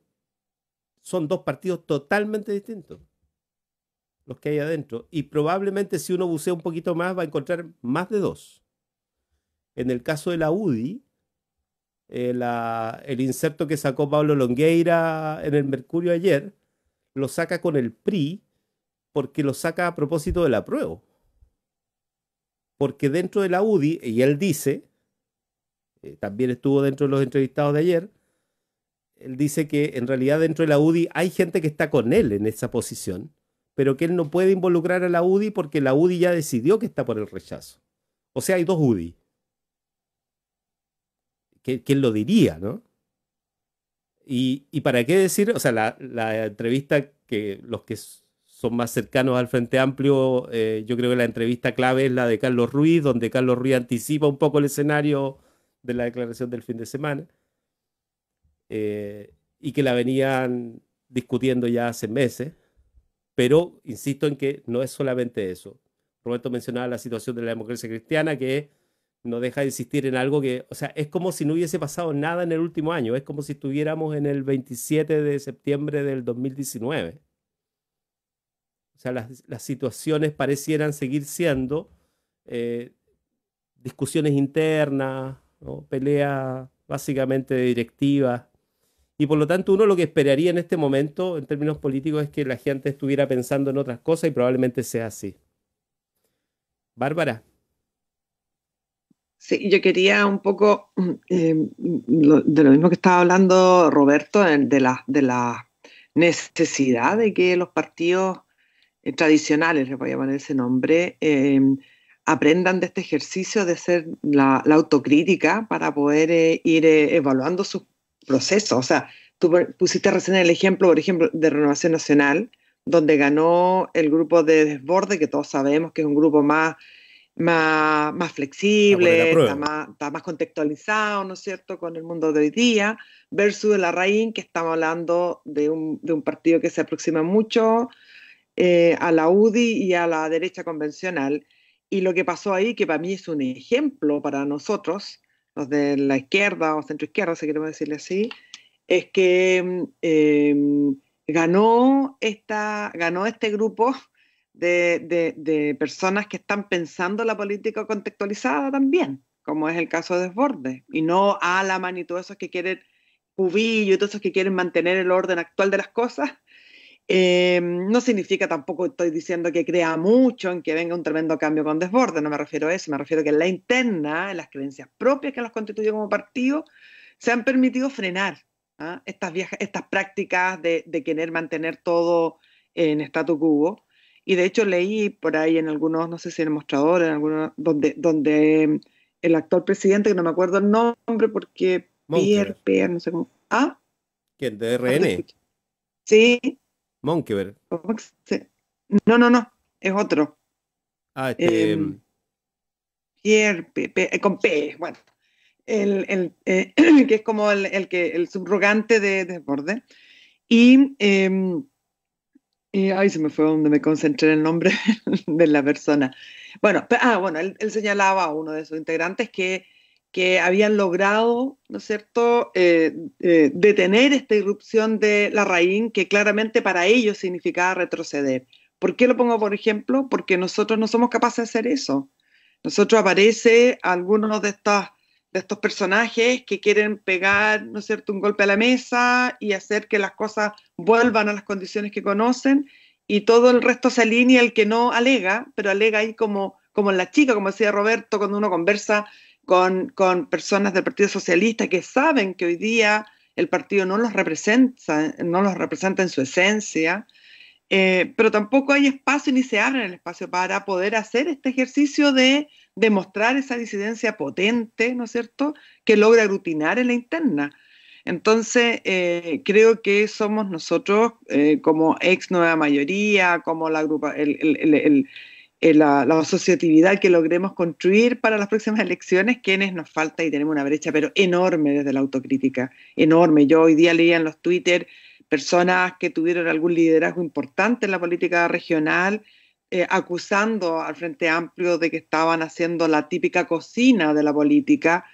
son dos partidos totalmente distintos los que hay adentro. Y probablemente si uno bucea un poquito más va a encontrar más de dos. En el caso de la UDI, el inserto que sacó Pablo Longueira en el Mercurio ayer, lo saca con el PRI porque lo saca a propósito del apruebo. Porque dentro de la UDI, y él dice, también estuvo dentro de los entrevistados de ayer, él dice que en realidad dentro de la UDI hay gente que está con él en esa posición, pero que él no puede involucrar a la UDI porque la UDI ya decidió que está por el rechazo. O sea, hay dos UDI. ¿Quién lo diría, no? Y para qué decir, o sea, la entrevista que los que son más cercanos al Frente Amplio, yo creo que la entrevista clave es la de Carlos Ruiz, donde Carlos Ruiz anticipa un poco el escenario de la declaración del fin de semana, y que la venían discutiendo ya hace meses, pero insisto en que no es solamente eso. Roberto mencionaba la situación de la democracia cristiana, que no deja de insistir en algo que, o sea, es como si no hubiese pasado nada en el último año, es como si estuviéramos en el 27 de septiembre del 2019. O sea, las situaciones parecieran seguir siendo discusiones internas, ¿no? Peleas básicamente de directivas. Y por lo tanto uno lo que esperaría en este momento, en términos políticos, es que la gente estuviera pensando en otras cosas y probablemente sea así. Bárbara. Sí, yo quería un poco de lo mismo que estaba hablando Roberto, de la necesidad de que los partidos tradicionales, les voy a poner ese nombre, aprendan de este ejercicio de hacer la autocrítica para poder ir evaluando sus procesos. O sea, tú pusiste recién el ejemplo, por ejemplo, de Renovación Nacional, donde ganó el grupo de Desborde, que todos sabemos que es un grupo más flexible, está más contextualizado, ¿no es cierto?, con el mundo de hoy día, versus la Larraín, que estamos hablando de un partido que se aproxima mucho a la UDI y a la derecha convencional. Y lo que pasó ahí, que para mí es un ejemplo para nosotros, los de la izquierda o centroizquierda, si queremos decirle así, es que ganó este grupo de personas que están pensando la política contextualizada también, como es el caso de Desbordes, y no Alaman y todos esos que quieren, Cubillo y todos esos que quieren mantener el orden actual de las cosas. No significa tampoco, estoy diciendo que crea mucho en que venga un tremendo cambio con Desbordes, no me refiero a eso, me refiero a que en la interna, en las creencias propias que los constituyen como partido, se han permitido frenar estas prácticas de querer mantener todo en statu quo. Y de hecho leí por ahí en algunos, no sé si en el mostrador, en algunos, donde el actual presidente, que no me acuerdo el nombre porque Pierre, no sé cómo. ¿Ah? ¿Quién? ¿De RN? Sí. Monkeberg. No, es otro. Pierre, con P, bueno. Que es como el subrogante de Desbordes. Y se me fue donde me concentré en el nombre de la persona. Bueno, él señalaba a uno de sus integrantes que habían logrado, ¿no es cierto?, detener esta irrupción de Larraín, que claramente para ellos significaba retroceder. ¿Por qué lo pongo por ejemplo? Porque nosotros no somos capaces de hacer eso. Nosotros aparece algunos de estos personajes que quieren pegar, ¿no es cierto?, un golpe a la mesa y hacer que las cosas vuelvan a las condiciones que conocen, y todo el resto se alinea, el que no alega, pero alega ahí como en la chica, como decía Roberto, cuando uno conversa con personas del Partido Socialista que saben que hoy día el partido no los representa en su esencia, pero tampoco hay espacio ni se abre el espacio para poder hacer este ejercicio de demostrar esa disidencia potente, ¿no es cierto?, que logra aglutinar en la interna. Entonces, creo que somos nosotros, como ex nueva mayoría, como la asociatividad que logremos construir para las próximas elecciones, quienes nos falta, y tenemos una brecha, pero enorme desde la autocrítica, enorme. Yo hoy día leía en los Twitter personas que tuvieron algún liderazgo importante en la política regional, acusando al Frente Amplio de que estaban haciendo la típica cocina de la política,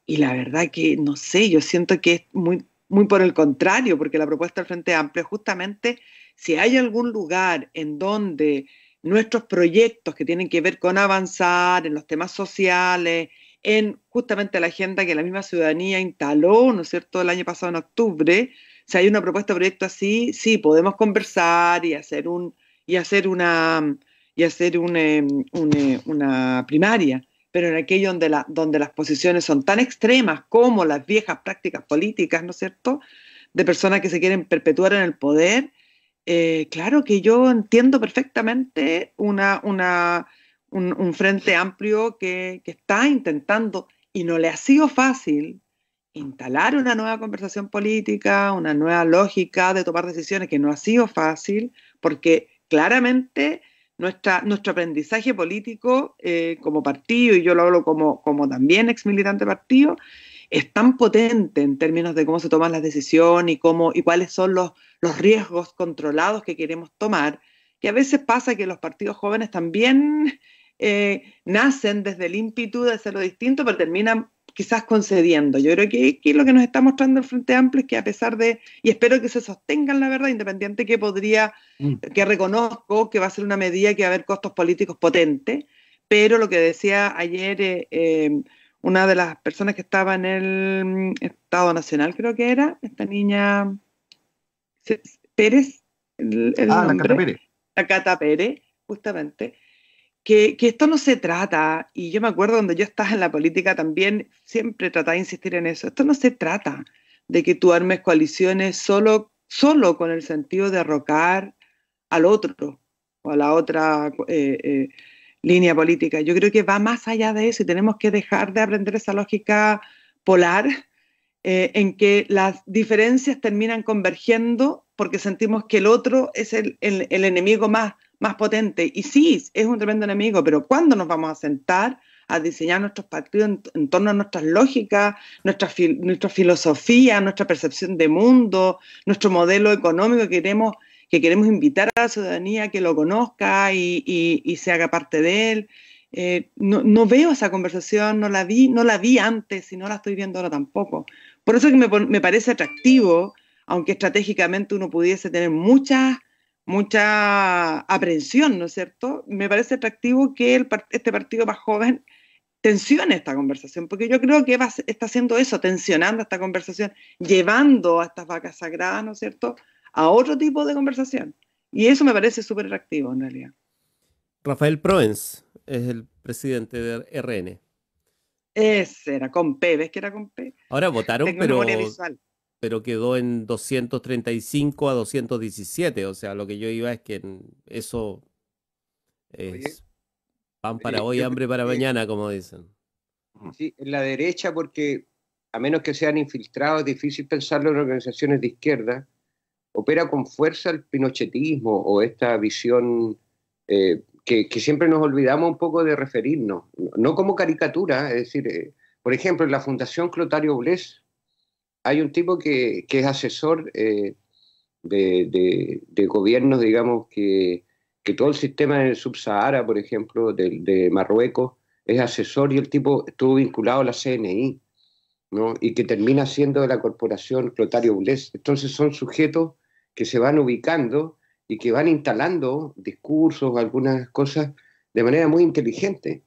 y la verdad que, no sé, yo siento que es muy, muy por el contrario, porque la propuesta del Frente Amplio justamente, si hay algún lugar en donde nuestros proyectos que tienen que ver con avanzar en los temas sociales, en justamente la agenda que la misma ciudadanía instaló, ¿no es cierto?, el año pasado en octubre, si hay una propuesta de proyecto así, sí, podemos conversar y hacer una primaria, pero en aquello donde las posiciones son tan extremas como las viejas prácticas políticas, ¿no es cierto?, de personas que se quieren perpetuar en el poder, claro que yo entiendo perfectamente un Frente Amplio que está intentando, y no le ha sido fácil, instalar una nueva conversación política, una nueva lógica de tomar decisiones, que no ha sido fácil, porque claramente nuestro aprendizaje político como partido, y yo lo hablo como también ex militante partido, es tan potente en términos de cómo se toman las decisiones y cuáles son los riesgos controlados que queremos tomar, que a veces pasa que los partidos jóvenes también nacen desde el ímpetu de hacer lo distinto, pero terminan quizás concediendo. Yo creo que lo que nos está mostrando el Frente Amplio es que a pesar de, y espero que se sostengan, la verdad, independiente que reconozco que va a ser una medida que va a haber costos políticos potentes, pero lo que decía ayer una de las personas que estaba en el Estado Nacional, creo que era, esta niña Pérez, la Cata Pérez. La Cata Pérez, justamente, que esto no se trata, y yo me acuerdo cuando yo estaba en la política también, siempre trataba de insistir en eso, esto no se trata de que tú armes coaliciones solo con el sentido de derrocar al otro, o a la otra línea política. Yo creo que va más allá de eso, y tenemos que dejar de aprender esa lógica polar, en que las diferencias terminan convergiendo porque sentimos que el otro es el enemigo más potente. Y sí, es un tremendo enemigo, pero ¿cuándo nos vamos a sentar a diseñar nuestros partidos en torno a nuestras lógicas, nuestra filosofía, nuestra percepción de mundo, nuestro modelo económico que queremos invitar a la ciudadanía a que lo conozca y se haga parte de él? No veo esa conversación, no la vi antes y no la estoy viendo ahora tampoco. Por eso que me parece atractivo, aunque estratégicamente uno pudiese tener muchas mucha aprehensión, ¿no es cierto? Me parece atractivo que este partido más joven tensione esta conversación, porque yo creo que está haciendo eso, tensionando esta conversación, llevando a estas vacas sagradas, ¿no es cierto?, a otro tipo de conversación. Y eso me parece súper atractivo, en realidad. Rafael Proens es el presidente de RN. Ese era con P, ¿ves que era con P? Ahora votaron, Tengo memoria visual. pero quedó en 235 a 217. O sea, lo que yo iba es que eso es pan para hoy, hambre para mañana, como dicen. Sí, en la derecha, porque a menos que sean infiltrados, es difícil pensarlo en organizaciones de izquierda, opera con fuerza el pinochetismo o esta visión que siempre nos olvidamos un poco de referirnos, no como caricatura, es decir, por ejemplo, en la Fundación Clotario Blest hay un tipo que es asesor de gobiernos, digamos, que todo el sistema del Subsahara, por ejemplo, de Marruecos, es asesor, y el tipo estuvo vinculado a la CNI, ¿no? Y que termina siendo de la corporación Clotario Blest. Entonces son sujetos que se van ubicando y que van instalando discursos, algunas cosas, de manera muy inteligente.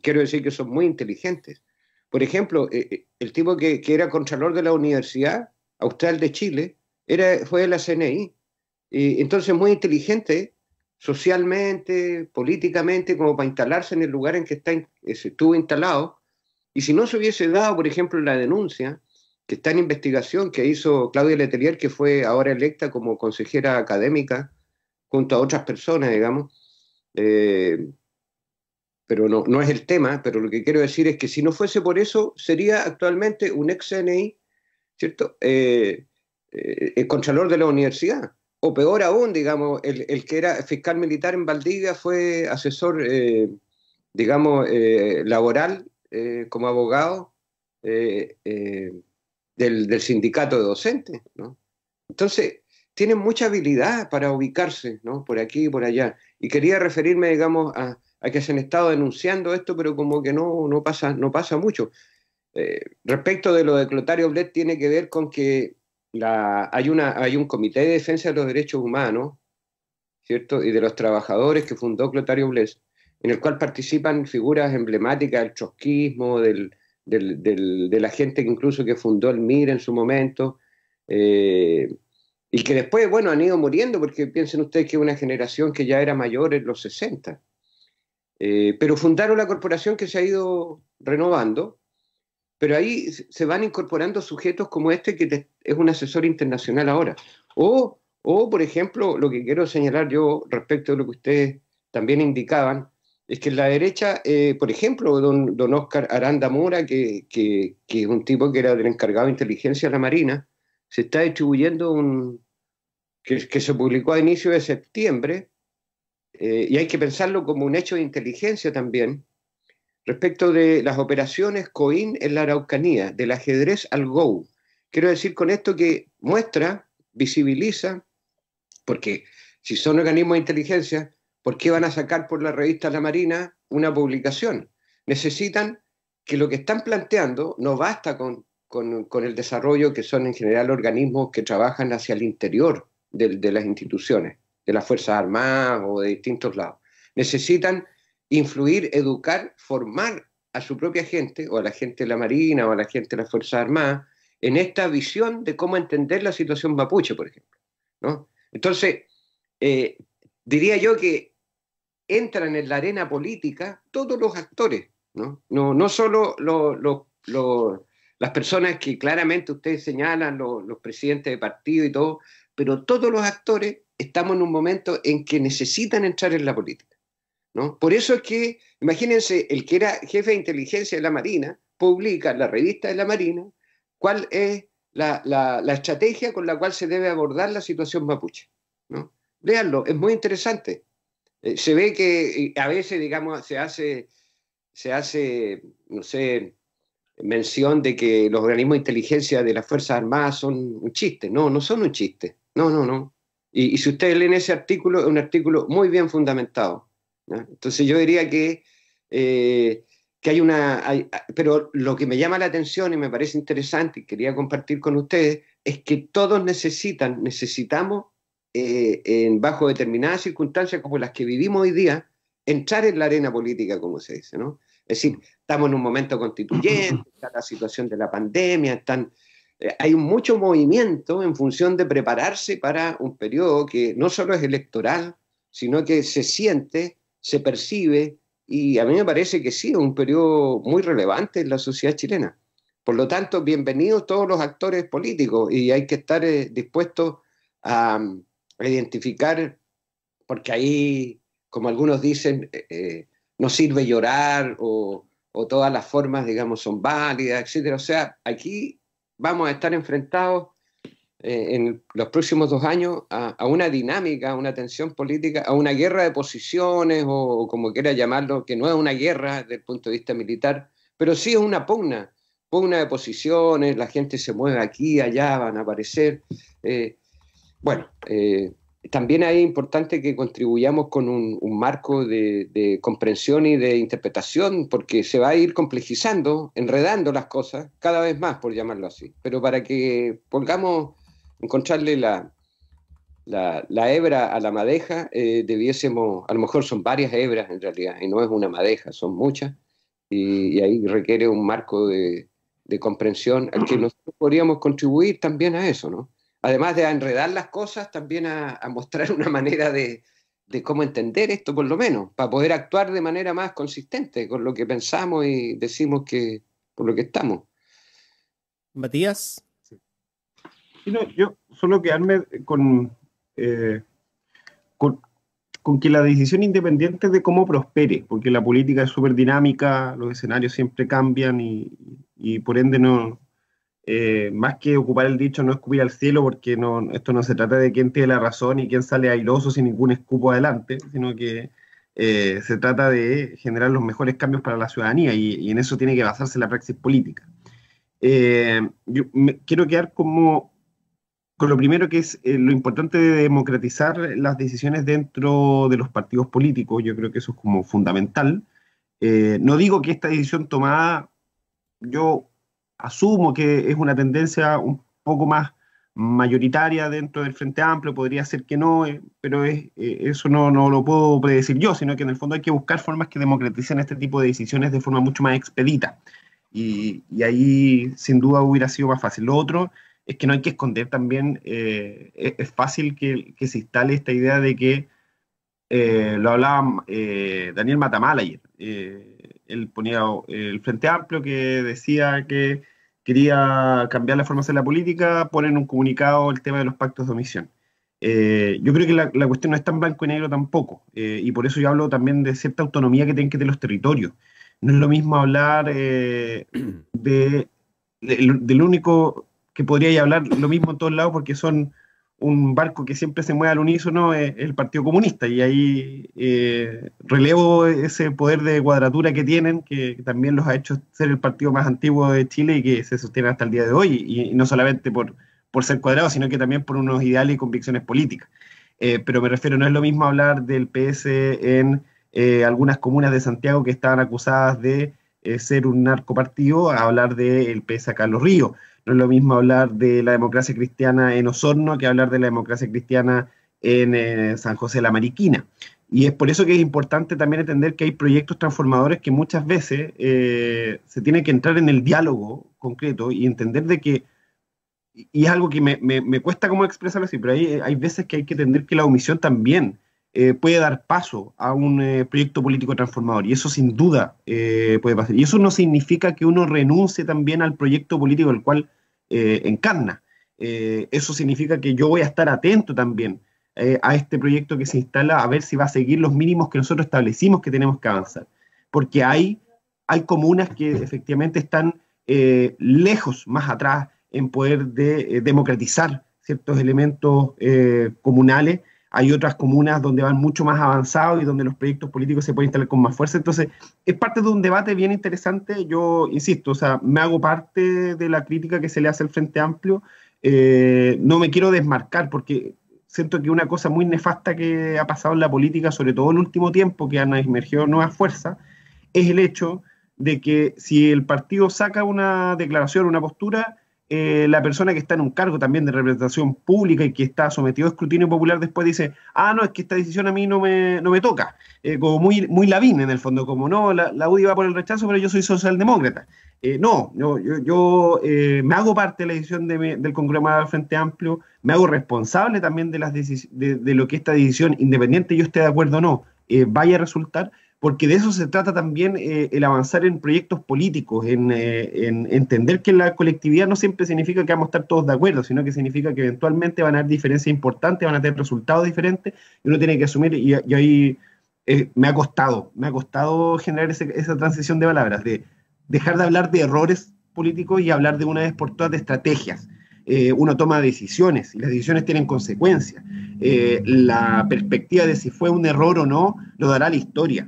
Quiero decir que son muy inteligentes. Por ejemplo, el tipo que era contralor de la Universidad Austral de Chile fue de la CNI. Y entonces muy inteligente socialmente, políticamente, como para instalarse en el lugar en que estuvo instalado. Y si no se hubiese dado, por ejemplo, la denuncia que está en investigación, que hizo Claudia Letelier, que fue ahora electa como consejera académica, junto a otras personas, digamos, pero no es el tema, pero lo que quiero decir es que si no fuese por eso, sería actualmente un ex CNI, ¿cierto?, el contralor de la universidad. O peor aún, digamos, el que era fiscal militar en Valdivia fue asesor, digamos, laboral, como abogado, del sindicato de docentes, ¿no? Entonces, tienen mucha habilidad para ubicarse, ¿no?, por aquí y por allá. Y quería referirme, digamos, a que se han estado denunciando esto, pero como que no pasa mucho. Respecto de lo de Clotario Blest, tiene que ver con que hay un comité de defensa de los derechos humanos, ¿cierto?, y de los trabajadores que fundó Clotario Blest, en el cual participan figuras emblemáticas del trotskismo, de la gente que incluso que fundó el MIR en su momento, y que después, bueno, han ido muriendo, porque piensen ustedes que es una generación que ya era mayor en los 60. Pero fundaron la corporación que se ha ido renovando, pero ahí se van incorporando sujetos como este, que es un asesor internacional ahora. O, por ejemplo, lo que quiero señalar yo respecto a lo que ustedes también indicaban, es que en la derecha, por ejemplo, don Óscar Aranda Mora, que es un tipo que era del encargado de inteligencia de la Marina, se está distribuyendo que se publicó a inicio de septiembre, y hay que pensarlo como un hecho de inteligencia también, respecto de las operaciones COIN en la Araucanía, del ajedrez al Go. Quiero decir con esto que muestra, visibiliza, porque si son organismos de inteligencia, ¿por qué van a sacar por la revista La Marina una publicación? Necesitan que lo que están planteando no basta con el desarrollo, que son en general organismos que trabajan hacia el interior de las instituciones, de las Fuerzas Armadas o de distintos lados. Necesitan influir, educar, formar a su propia gente, o a la gente de la Marina, o a la gente de las Fuerzas Armadas, en esta visión de cómo entender la situación mapuche, por ejemplo, ¿no? Entonces, diría yo que entran en la arena política todos los actores, ¿no? No solo las personas que claramente ustedes señalan, los presidentes de partido y todo, pero todos los actores estamos en un momento en que necesitan entrar en la política, ¿no? Por eso es que, imagínense, el que era jefe de inteligencia de la Marina publica en la revista de la Marina cuál es la estrategia con la cual se debe abordar la situación mapuche, ¿no? Léanlo, es muy interesante. Se ve que a veces, digamos, se hace, no sé, mención de que los organismos de inteligencia de las Fuerzas Armadas son un chiste. No son un chiste. No. Y si ustedes leen ese artículo, es un artículo muy bien fundamentado, ¿no? Entonces yo diría que pero lo que me llama la atención y me parece interesante y quería compartir con ustedes es que todos necesitamos bajo determinadas circunstancias como las que vivimos hoy día, entrar en la arena política, como se dice, ¿no? Es decir, estamos en un momento constituyente, está la situación de la pandemia, hay mucho movimiento en función de prepararse para un periodo que no solo es electoral, sino que se siente, se percibe, y a mí me parece que sí, es un periodo muy relevante en la sociedad chilena. Por lo tanto, bienvenidos todos los actores políticos, y hay que estar dispuestos a identificar, porque ahí, como algunos dicen, no sirve llorar o todas las formas, digamos, son válidas, etcétera. O sea, aquí vamos a estar enfrentados en los próximos 2 años a una dinámica, a una tensión política, a una guerra de posiciones o como quiera llamarlo, que no es una guerra desde el punto de vista militar, pero sí es una pugna de posiciones, la gente se mueve aquí, allá, van a aparecer. También es importante que contribuyamos con un marco de comprensión y de interpretación, porque se va a ir complejizando, enredando las cosas cada vez más, por llamarlo así. Pero para que podamos encontrarle la hebra a la madeja, debiésemos, a lo mejor son varias hebras en realidad, y no es una madeja, son muchas, y ahí requiere un marco de comprensión al que nosotros podríamos contribuir también a eso, ¿no? Además de enredar las cosas, también a mostrar una manera de cómo entender esto, por lo menos, para poder actuar de manera más consistente con lo que pensamos y decimos que por lo que estamos. Matías. Sí, no, yo solo quedarme con que la decisión independiente de cómo prospere, porque la política es súper dinámica, los escenarios siempre cambian y por ende no... más que ocupar el dicho no escupir al cielo, porque esto no se trata de quién tiene la razón y quién sale airoso sin ningún escupo adelante, sino que se trata de generar los mejores cambios para la ciudadanía y en eso tiene que basarse la praxis política. Yo quiero quedar con lo primero, que es lo importante de democratizar las decisiones dentro de los partidos políticos. Yo creo que eso es como fundamental. No digo que esta decisión tomada, yo asumo que es una tendencia un poco más mayoritaria dentro del Frente Amplio, podría ser que no, pero eso no lo puedo predecir yo, sino que en el fondo hay que buscar formas que democraticen este tipo de decisiones de forma mucho más expedita. Y ahí sin duda hubiera sido más fácil. Lo otro es que no hay que esconder también, es fácil que se instale esta idea de que, lo hablaba Daniel Matamala ayer, él ponía el Frente Amplio que decía que quería cambiar la formación de la política, ponen un comunicado el tema de los pactos de omisión. Yo creo que la cuestión no es tan blanco y negro tampoco, y por eso yo hablo también de cierta autonomía que tienen que tener los territorios. No es lo mismo hablar del único que podría hablar lo mismo en todos lados, porque son un barco que siempre se mueve al unísono, es el Partido Comunista, y ahí relevo ese poder de cuadratura que tienen, que también los ha hecho ser el partido más antiguo de Chile y que se sostiene hasta el día de hoy, y no solamente por ser cuadrado, sino que también por unos ideales y convicciones políticas. Pero me refiero, no es lo mismo hablar del PS en algunas comunas de Santiago que estaban acusadas de ser un narcopartido, a hablar del PS acá en Los Ríos. No es lo mismo hablar de la democracia cristiana en Osorno que hablar de la democracia cristiana en San José de la Mariquina. Y es por eso que es importante también entender que hay proyectos transformadores que muchas veces se tiene que entrar en el diálogo concreto y entender de que, y es algo que me cuesta como expresarlo así, pero hay veces que hay que entender que la omisión también puede dar paso a un proyecto político transformador, y eso sin duda puede pasar. Y eso no significa que uno renuncie también al proyecto político el cual encarna. Eso significa que yo voy a estar atento también a este proyecto que se instala, a ver si va a seguir los mínimos que nosotros establecimos que tenemos que avanzar. Porque hay comunas que efectivamente están lejos, más atrás, en poder democratizar ciertos elementos comunales. Hay otras comunas donde van mucho más avanzados y donde los proyectos políticos se pueden instalar con más fuerza. Entonces, es parte de un debate bien interesante. Yo insisto, o sea, me hago parte de la crítica que se le hace al Frente Amplio. No me quiero desmarcar porque siento que una cosa muy nefasta que ha pasado en la política, sobre todo en el último tiempo, que han emergido nuevas fuerzas, es el hecho de que si el partido saca una declaración, una postura, la persona que está en un cargo también de representación pública y que está sometido a escrutinio popular después dice, no, es que esta decisión a mí no me toca, como muy Lavín en el fondo, como no, la UDI va por el rechazo, pero yo soy socialdemócrata. Yo me hago parte de la decisión del conglomerado del Frente Amplio, me hago responsable también de lo que esta decisión, independiente yo esté de acuerdo o no, vaya a resultar, porque de eso se trata también el avanzar en proyectos políticos, en entender que la colectividad no siempre significa que vamos a estar todos de acuerdo, sino que significa que eventualmente van a haber diferencias importantes, van a tener resultados diferentes, y uno tiene que asumir, y ahí me ha costado generar esa transición de palabras, de dejar de hablar de errores políticos y hablar de una vez por todas de estrategias. Uno toma decisiones y las decisiones tienen consecuencias. La perspectiva de si fue un error o no lo dará la historia.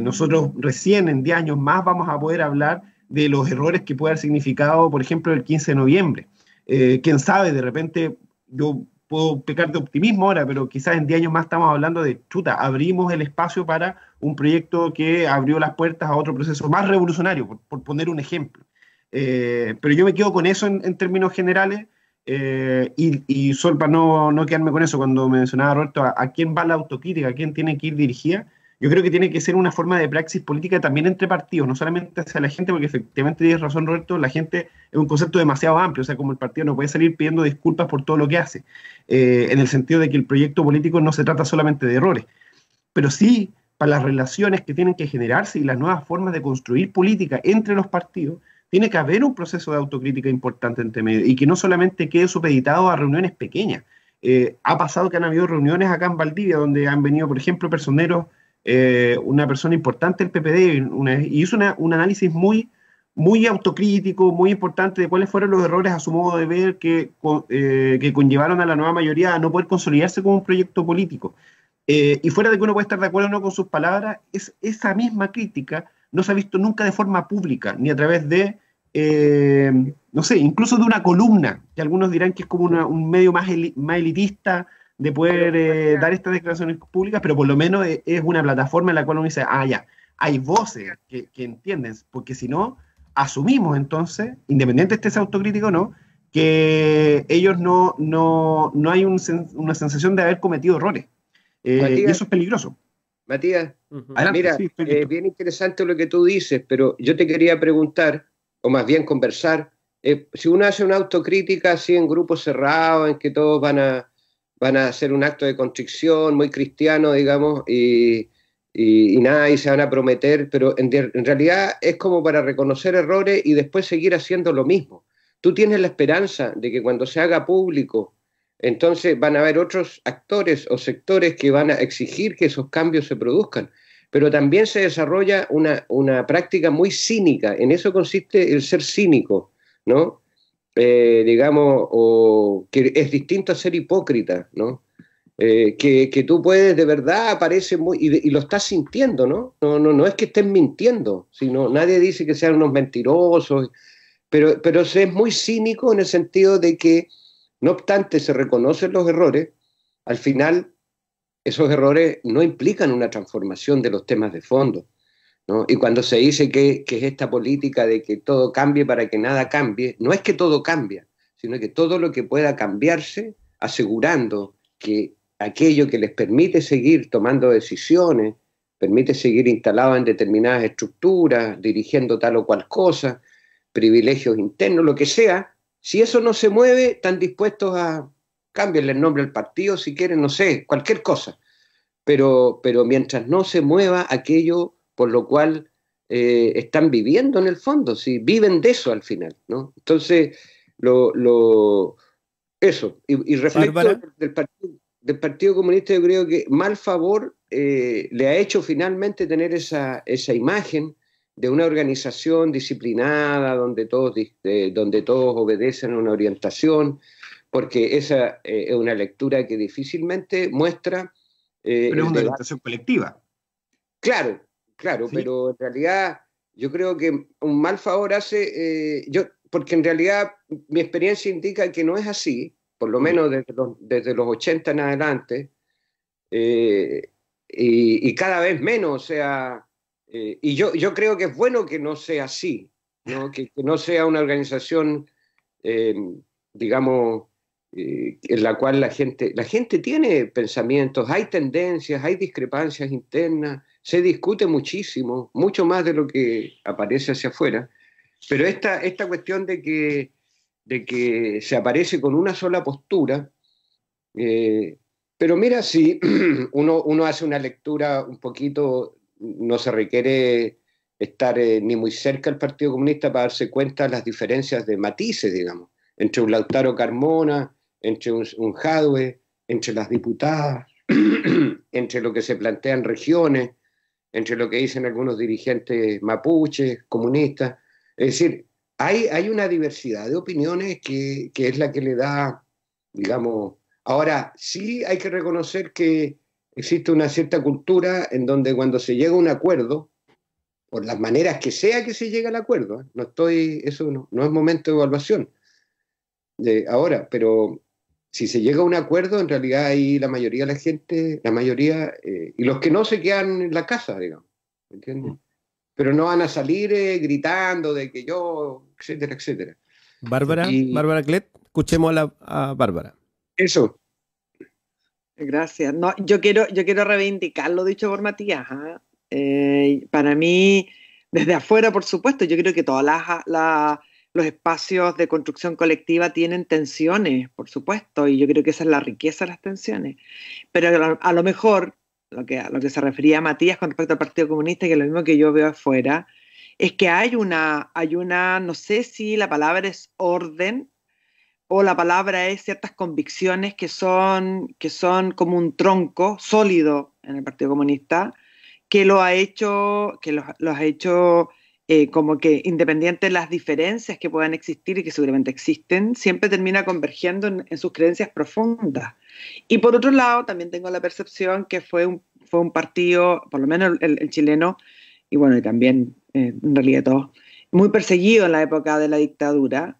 Nosotros recién en 10 años más vamos a poder hablar de los errores que puede haber significado, por ejemplo, el 15 de noviembre. Quién sabe, de repente yo puedo pecar de optimismo ahora, pero quizás en 10 años más estamos hablando de, abrimos el espacio para un proyecto que abrió las puertas a otro proceso más revolucionario, por poner un ejemplo. Pero yo me quedo con eso en términos generales, y solo para no quedarme con eso, cuando mencionaba Roberto, a quién va la autocrítica, a quién tiene que ir dirigida, yo creo que tiene que ser una forma de praxis política también entre partidos, no solamente hacia la gente, porque efectivamente tienes razón, Roberto, la gente es un concepto demasiado amplio, o sea, como el partido no puede salir pidiendo disculpas por todo lo que hace, en el sentido de que el proyecto político no se trata solamente de errores, pero sí para las relaciones que tienen que generarse y las nuevas formas de construir política entre los partidos, tiene que haber un proceso de autocrítica importante entre medio y que no solamente quede supeditado a reuniones pequeñas. Ha pasado que han habido reuniones acá en Valdivia donde han venido, por ejemplo, personeros, una persona importante del PPD y hizo un análisis muy autocrítico, muy importante de cuáles fueron los errores a su modo de ver que conllevaron a la nueva mayoría a no poder consolidarse como un proyecto político. Y fuera de que uno puede estar de acuerdo o no con sus palabras, esa misma crítica no se ha visto nunca de forma pública, ni a través de, no sé, incluso de una columna, que algunos dirán que es como un medio más elitista de poder dar estas declaraciones públicas, pero por lo menos es una plataforma en la cual uno dice, ya, hay voces que entienden, porque si no, asumimos entonces, independiente de este autocrítico o no, que ellos no hay una sensación de haber cometido errores. Y eso es peligroso. Matías, Adelante, mira, sí, es bien interesante lo que tú dices, pero yo te quería preguntar, o más bien conversar, si uno hace una autocrítica así en grupos cerrados, en que todos van a hacer un acto de contrición muy cristiano, digamos, y nada, y se van a prometer, pero en realidad es como para reconocer errores y después seguir haciendo lo mismo. Tú tienes la esperanza de que cuando se haga público, entonces van a haber otros actores o sectores que van a exigir que esos cambios se produzcan. Pero también se desarrolla una práctica muy cínica. En eso consiste el ser cínico, ¿no? Digamos, o que es distinto a ser hipócrita, ¿no? Que tú puedes, de verdad, aparece muy... Y lo estás sintiendo, ¿no? No es que estés mintiendo, sino nadie dice que sean unos mentirosos, pero se es muy cínico en el sentido de que no obstante se reconocen los errores, al final esos errores no implican una transformación de los temas de fondo, ¿no? Y cuando se dice que es esta política de que todo cambie para que nada cambie, no es que todo cambie, sino que todo lo que pueda cambiarse, asegurando que aquello que les permite seguir tomando decisiones, permite seguir instalado en determinadas estructuras, dirigiendo tal o cual cosa, privilegios internos, lo que sea. Si eso no se mueve, están dispuestos a cambiarle el nombre al partido, si quieren, no sé, cualquier cosa. Pero mientras no se mueva aquello por lo cual están viviendo en el fondo, si viven de eso al final, ¿no? Entonces, eso. Y respecto del Partido Comunista, yo creo que mal favor le ha hecho finalmente tener esa imagen de una organización disciplinada, donde todos obedecen una orientación, porque esa es una lectura que difícilmente muestra... pero es una orientación colectiva. Claro, sí. Pero en realidad yo creo que un mal favor hace... porque en realidad mi experiencia indica que no es así, por lo menos desde los 80 en adelante, y cada vez menos, o sea... y yo creo que es bueno que no sea así, ¿no? Que no sea una organización digamos, en la cual la gente tiene pensamientos, hay tendencias, hay discrepancias internas, se discute muchísimo, mucho más de lo que aparece hacia afuera, pero esta cuestión de que se aparece con una sola postura, pero mira, si uno hace una lectura un poquito, no se requiere estar ni muy cerca del Partido Comunista para darse cuenta de las diferencias de matices, digamos, entre un Lautaro Carmona, entre un Jadwe, entre las diputadas, entre lo que se plantea en regiones, entre lo que dicen algunos dirigentes mapuches, comunistas. Es decir, hay una diversidad de opiniones que es la que le da, digamos... Ahora, sí hay que reconocer que existe una cierta cultura en donde cuando se llega a un acuerdo, por las maneras que sea que se llegue al acuerdo, eso no es momento de evaluación ahora, pero si se llega a un acuerdo, en realidad ahí la mayoría de la gente, y los que no se quedan en la casa, digamos, ¿entiendes? Pero no van a salir gritando de que yo, etcétera, etcétera. Bárbara Clet, escuchemos a Bárbara. Eso. Gracias. No, yo quiero reivindicar lo dicho por Matías. Para mí, desde afuera, por supuesto, yo creo que todos los espacios de construcción colectiva tienen tensiones, por supuesto, y yo creo que esa es la riqueza de las tensiones. Pero a lo mejor, a lo que se refería Matías con respecto al Partido Comunista, que es lo mismo que yo veo afuera, es que hay una, no sé si la palabra es orden, o la palabra es ciertas convicciones que son como un tronco sólido en el Partido Comunista, que los ha hecho como que independiente de las diferencias que puedan existir y que seguramente existen, siempre termina convergiendo en sus creencias profundas. Y por otro lado, también tengo la percepción que fue un partido, por lo menos el chileno, y bueno, y también en realidad todos, muy perseguido en la época de la dictadura,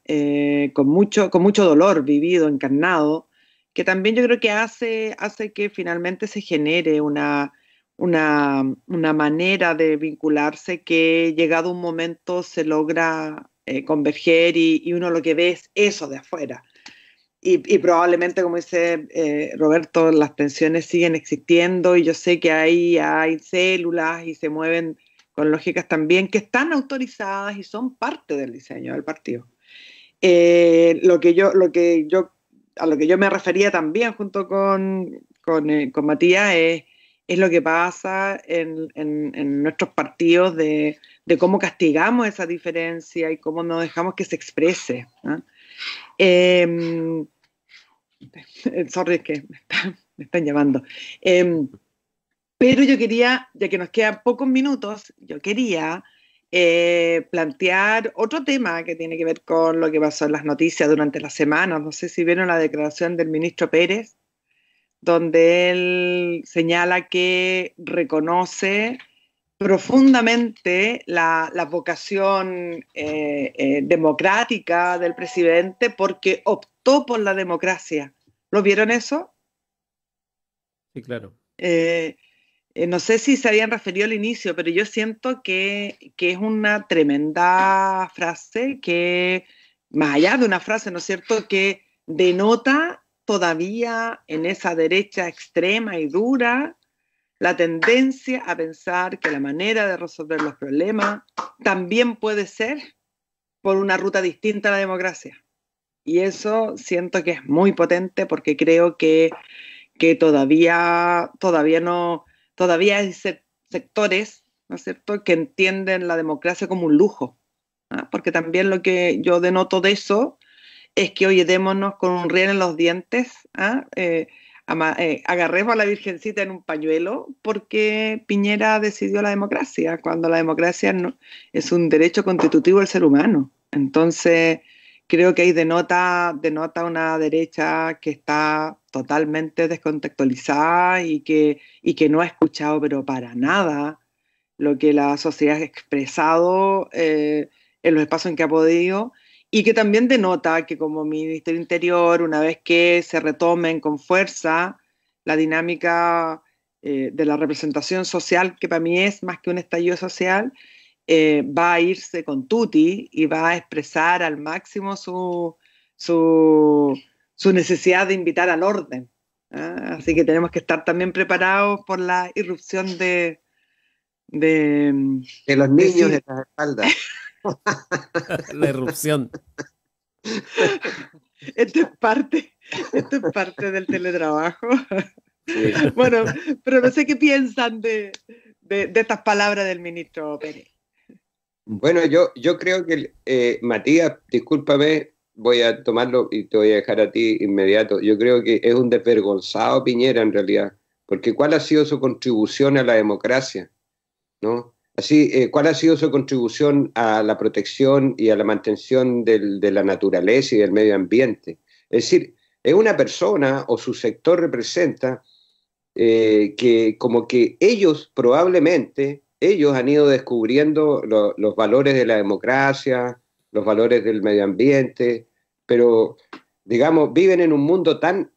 con mucho dolor vivido, encarnado, que también yo creo que hace que finalmente se genere una manera de vincularse que llegado un momento se logra converger y uno lo que ve es eso de afuera. Y probablemente, como dice Roberto, las tensiones siguen existiendo y yo sé que hay células y se mueven con lógicas también que están autorizadas y son parte del diseño del partido. A lo que yo me refería también junto con Matías es lo que pasa en nuestros partidos de cómo castigamos esa diferencia y cómo no dejamos que se exprese, ¿no? Sorry, es que me están llamando. Pero yo quería, ya que nos quedan pocos minutos, yo quería plantear otro tema que tiene que ver con lo que pasó en las noticias durante la semana. No sé si vieron la declaración del ministro Pérez, donde él señala que reconoce profundamente la vocación democrática del presidente porque optó por la democracia. ¿Lo vieron eso? Sí, claro. No sé si se habían referido al inicio, pero yo siento que es una tremenda frase que, más allá de una frase, ¿no es cierto?, que denota todavía en esa derecha extrema y dura la tendencia a pensar que la manera de resolver los problemas también puede ser por una ruta distinta a la democracia. Y eso siento que es muy potente porque creo que todavía hay sectores, ¿no es cierto?, que entienden la democracia como un lujo, ¿no? Porque también lo que yo denoto de eso es que, oye, démonos con un riel en los dientes, agarremos a la Virgencita en un pañuelo porque Piñera decidió la democracia, cuando la democracia es un derecho constitutivo del ser humano. Entonces, creo que ahí denota una derecha que está totalmente descontextualizada y que no ha escuchado, pero para nada, lo que la sociedad ha expresado en los espacios en que ha podido, y que también denota que como Ministerio del Interior, una vez que se retomen con fuerza la dinámica de la representación social, que para mí es más que un estallido social, va a irse con tutti y va a expresar al máximo su necesidad de invitar al orden. Así que tenemos que estar también preparados por la irrupción de los niños de las espaldas. La irrupción. Esto es parte del teletrabajo. Sí. Bueno, pero no sé qué piensan de estas palabras del ministro Pérez. Bueno, yo creo que, Matías, discúlpame, voy a tomarlo y te voy a dejar a ti inmediato. Yo creo que es un desvergonzado Piñera en realidad, porque ¿cuál ha sido su contribución a la democracia? ¿No? Así, ¿cuál ha sido su contribución a la protección y a la mantención de la naturaleza y del medio ambiente? Es decir, es una persona o su sector representa que como que ellos probablemente, ellos han ido descubriendo los valores de la democracia, los valores del medio ambiente, pero, digamos, viven en un mundo tan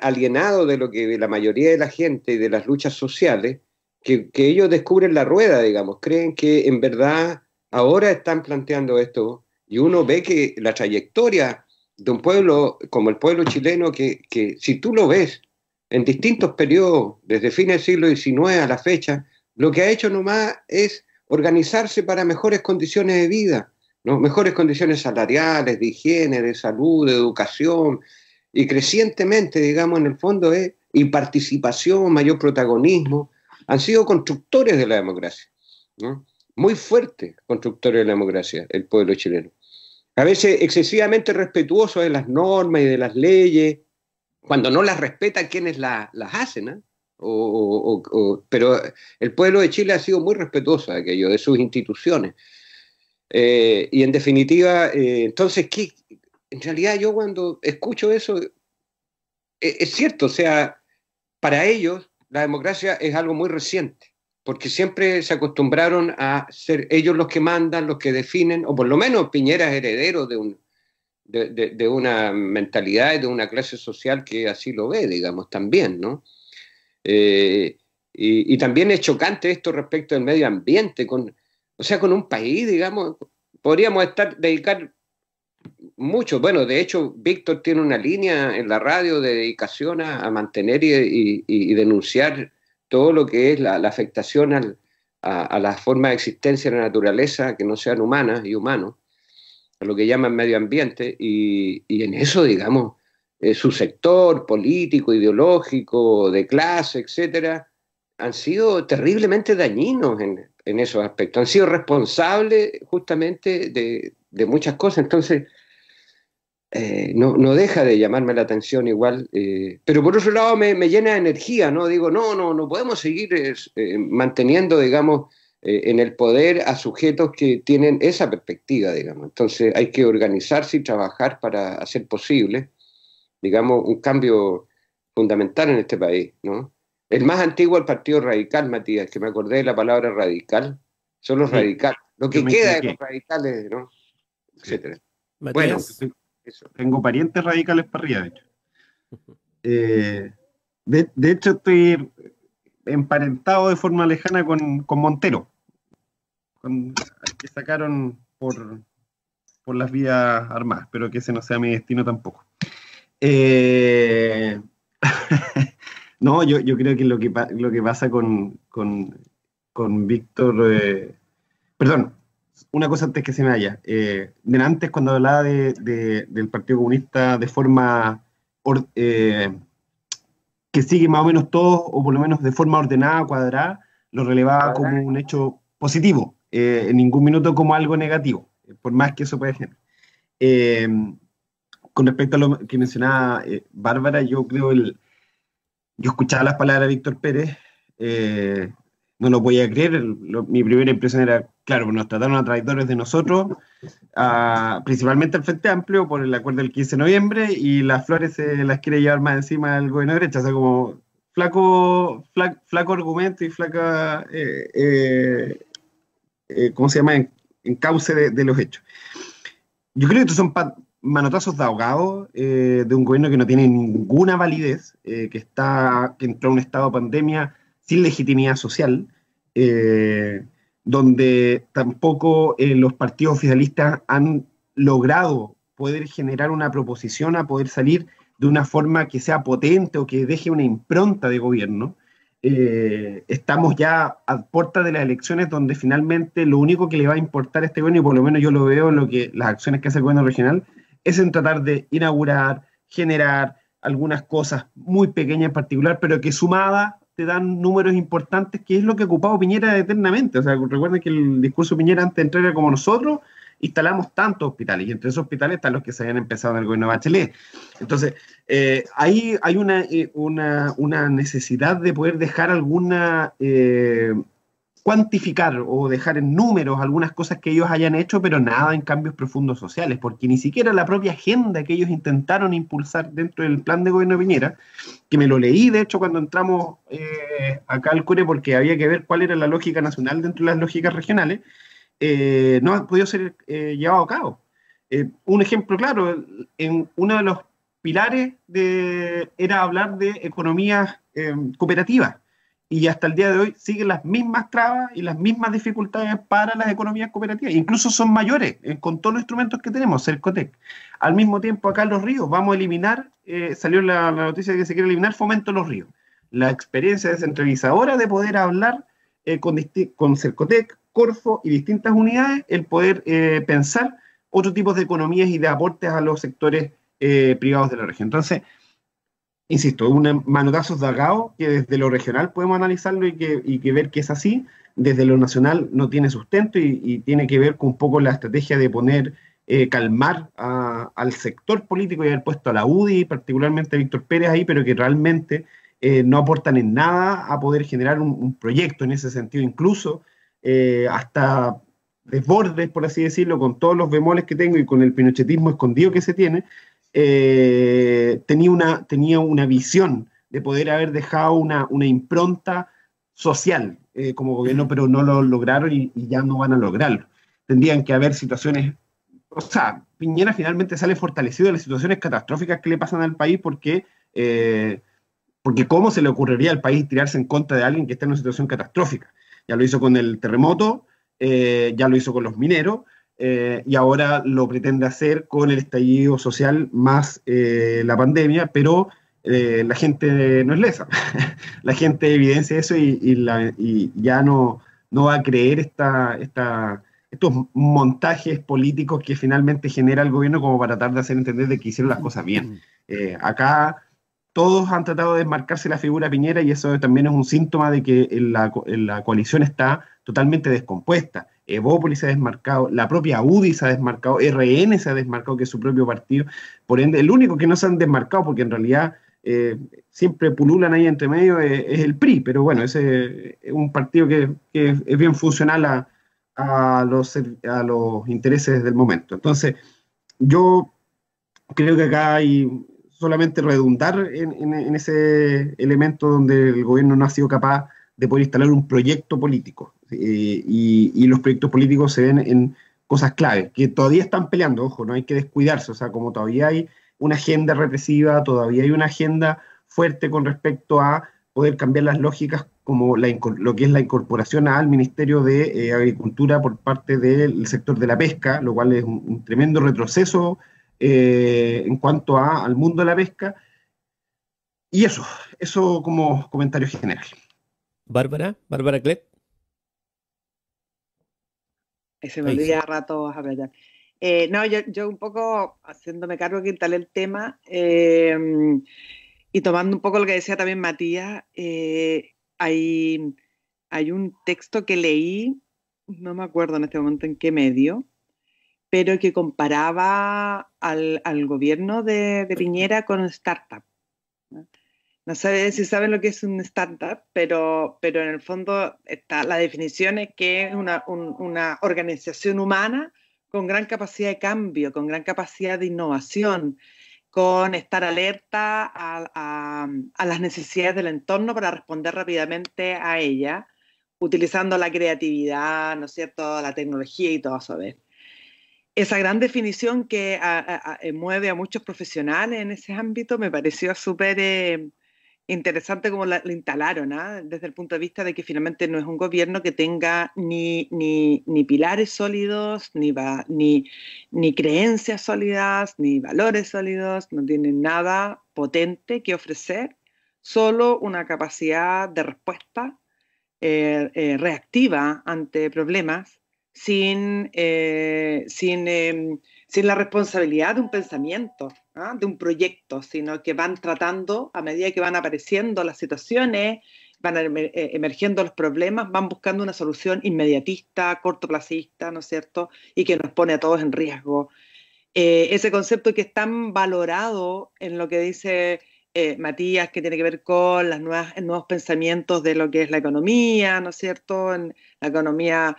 alienado de lo que la mayoría de la gente y de las luchas sociales, que ellos descubren la rueda, digamos, creen que en verdad ahora están planteando esto, y uno ve que la trayectoria de un pueblo como el pueblo chileno, que si tú lo ves en distintos periodos, desde fines del siglo XIX a la fecha, lo que ha hecho nomás es organizarse para mejores condiciones de vida, ¿no? Mejores condiciones salariales, de higiene, de salud, de educación, y crecientemente, digamos, en el fondo y participación, mayor protagonismo, han sido constructores de la democracia, ¿no? Muy fuertes constructores de la democracia, el pueblo chileno. A veces excesivamente respetuoso de las normas y de las leyes, cuando no las respeta quienes las hacen, ¿eh? Pero el pueblo de Chile ha sido muy respetuoso de aquello, de sus instituciones. Y en definitiva, entonces, en realidad yo cuando escucho eso, es cierto, o sea, para ellos la democracia es algo muy reciente, porque siempre se acostumbraron a ser ellos los que mandan, los que definen, o por lo menos Piñera es heredero de una mentalidad y de una clase social que así lo ve, digamos, también, ¿no? Y también es chocante esto respecto del medio ambiente, con un país, digamos, podríamos dedicar mucho. Bueno, de hecho, Víctor tiene una línea en la radio de dedicación a mantener y denunciar todo lo que es la afectación a la forma de existencia de la naturaleza que no sean humanas y humanos, a lo que llaman medio ambiente, y en eso, digamos, su sector político, ideológico, de clase, etcétera, han sido terriblemente dañinos en esos aspectos, han sido responsables justamente de muchas cosas. Entonces, no deja de llamarme la atención igual, pero por otro lado me llena de energía, ¿no? Digo, no podemos seguir manteniendo, digamos, en el poder a sujetos que tienen esa perspectiva, digamos. Entonces hay que organizarse y trabajar para hacer posible, digamos, un cambio fundamental en este país, ¿no? El más antiguo, el Partido Radical, Matías, que me acordé de la palabra radical, son los radicales. Lo que queda de los radicales, ¿no? Etcétera. Bueno, eso. Tengo parientes radicales para arriba, de hecho. De hecho, estoy emparentado de forma lejana con Montero, que sacaron por las vías armadas, pero que ese no sea mi destino tampoco. No, yo creo que lo que pasa con Víctor, perdón, una cosa antes que se me vaya. Antes, cuando hablaba del Partido Comunista de forma que sigue más o menos todo, o por lo menos de forma ordenada, cuadrada, lo relevaba como un hecho positivo, en ningún minuto como algo negativo, por más que eso pueda generar. Con respecto a lo que mencionaba Bárbara, yo creo yo escuchaba las palabras de Víctor Pérez, no lo podía creer. Mi primera impresión era, claro, nos trataron a traidores de nosotros, principalmente al Frente Amplio por el acuerdo del 15 de noviembre, y las flores se las quiere llevar más encima del gobierno de derecha, o sea, como flaco argumento y flaca, ¿cómo se llama?, en cauce de los hechos. Yo creo que estos son manotazos de ahogado de un gobierno que no tiene ninguna validez, que entró a un estado de pandemia sin legitimidad social, donde tampoco los partidos oficialistas han logrado poder generar una proposición, a poder salir de una forma que sea potente o que deje una impronta de gobierno. Estamos ya a puerta de las elecciones donde finalmente lo único que le va a importar a este gobierno, y por lo menos yo lo veo en las acciones que hace el gobierno regional, es en tratar de inaugurar, generar algunas cosas muy pequeñas en particular, pero que sumadas te dan números importantes, que es lo que ha ocupado Piñera eternamente. O sea, recuerden que el discurso de Piñera antes de entrar era como nosotros instalamos tantos hospitales, y entre esos hospitales están los que se habían empezado en el gobierno de Bachelet. Entonces, ahí hay una necesidad de poder dejar alguna, cuantificar o dejar en números algunas cosas que ellos hayan hecho, pero nada en cambios profundos sociales, porque ni siquiera la propia agenda que ellos intentaron impulsar dentro del plan de gobierno de Piñera, que me lo leí, de hecho, cuando entramos acá al CURE, porque había que ver cuál era la lógica nacional dentro de las lógicas regionales, no ha podido ser llevado a cabo. Un ejemplo claro, en uno de los pilares era hablar de economías cooperativas, y hasta el día de hoy siguen las mismas trabas y las mismas dificultades para las economías cooperativas, incluso son mayores con todos los instrumentos que tenemos, Cercotec. Al mismo tiempo, acá en Los Ríos vamos a eliminar, salió la noticia de que se quiere eliminar Fomento Los Ríos, la experiencia descentralizadora de poder hablar con Cercotec, Corfo y distintas unidades, el poder pensar otros tipos de economías y de aportes a los sectores privados de la región. Entonces, insisto, un manotazo de agao que desde lo regional podemos analizarlo y que ver que es así, desde lo nacional no tiene sustento y tiene que ver con un poco la estrategia de poner, calmar al sector político y haber puesto a la UDI, particularmente a Víctor Pérez ahí, pero que realmente no aportan en nada a poder generar un proyecto en ese sentido, incluso hasta desbordes, por así decirlo, con todos los bemoles que tengo y con el pinochetismo escondido que se tiene, tenía una visión de poder haber dejado una impronta social como gobierno, pero no lo lograron y ya no van a lograrlo. Tendrían que haber situaciones, o sea, Piñera finalmente sale fortalecido de las situaciones catastróficas que le pasan al país porque ¿cómo se le ocurriría al país tirarse en contra de alguien que está en una situación catastrófica? Ya lo hizo con el terremoto, ya lo hizo con los mineros, y ahora lo pretende hacer con el estallido social más la pandemia, pero la gente no es lesa. La gente evidencia eso y ya no va a creer estos montajes políticos que finalmente genera el gobierno como para tratar de hacer entender de que hicieron las cosas bien. Acá todos han tratado de desmarcarse la figura Piñera y eso también es un síntoma de que la coalición está totalmente descompuesta. Evópolis se ha desmarcado, la propia UDI se ha desmarcado, RN se ha desmarcado, que es su propio partido. Por ende, el único que no se han desmarcado, porque en realidad siempre pululan ahí entre medio, es el PRI, pero bueno, ese es un partido que es bien funcional a los intereses del momento. Entonces, yo creo que acá hay solamente redundar en ese elemento donde el gobierno no ha sido capaz de poder instalar un proyecto político. Y los proyectos políticos se ven en cosas claves, que todavía están peleando, ojo, no hay que descuidarse, o sea, como todavía hay una agenda represiva, todavía hay una agenda fuerte con respecto a poder cambiar las lógicas, como lo que es la incorporación al Ministerio de Agricultura por parte del sector de la pesca, lo cual es un tremendo retroceso en cuanto al mundo de la pesca. Y eso como comentario general. Bárbara Clet. Se me olvida rato hablar. No, yo un poco haciéndome cargo que instalé el tema y tomando un poco lo que decía también Matías, hay un texto que leí, no me acuerdo en este momento en qué medio, pero que comparaba al gobierno de Piñera con un startup. No sé si saben lo que es un startup, pero en el fondo la definición es que es una organización humana con gran capacidad de cambio, con gran capacidad de innovación, con estar alerta a las necesidades del entorno para responder rápidamente a ella, utilizando la creatividad, ¿no es cierto?, la tecnología y todo eso. Esa gran definición que mueve a muchos profesionales en ese ámbito me pareció súper interesante como lo instalaron, desde el punto de vista de que finalmente no es un gobierno que tenga ni pilares sólidos, ni creencias sólidas, ni valores sólidos, no tiene nada potente que ofrecer, solo una capacidad de respuesta reactiva ante problemas sin la responsabilidad de un pensamiento, de un proyecto, sino que van tratando, a medida que van apareciendo las situaciones, van emergiendo los problemas, van buscando una solución inmediatista, cortoplacista, ¿no es cierto?, y que nos pone a todos en riesgo. Ese concepto que es tan valorado en lo que dice Matías, que tiene que ver con los nuevos pensamientos de lo que es la economía, ¿no es cierto?, en la economía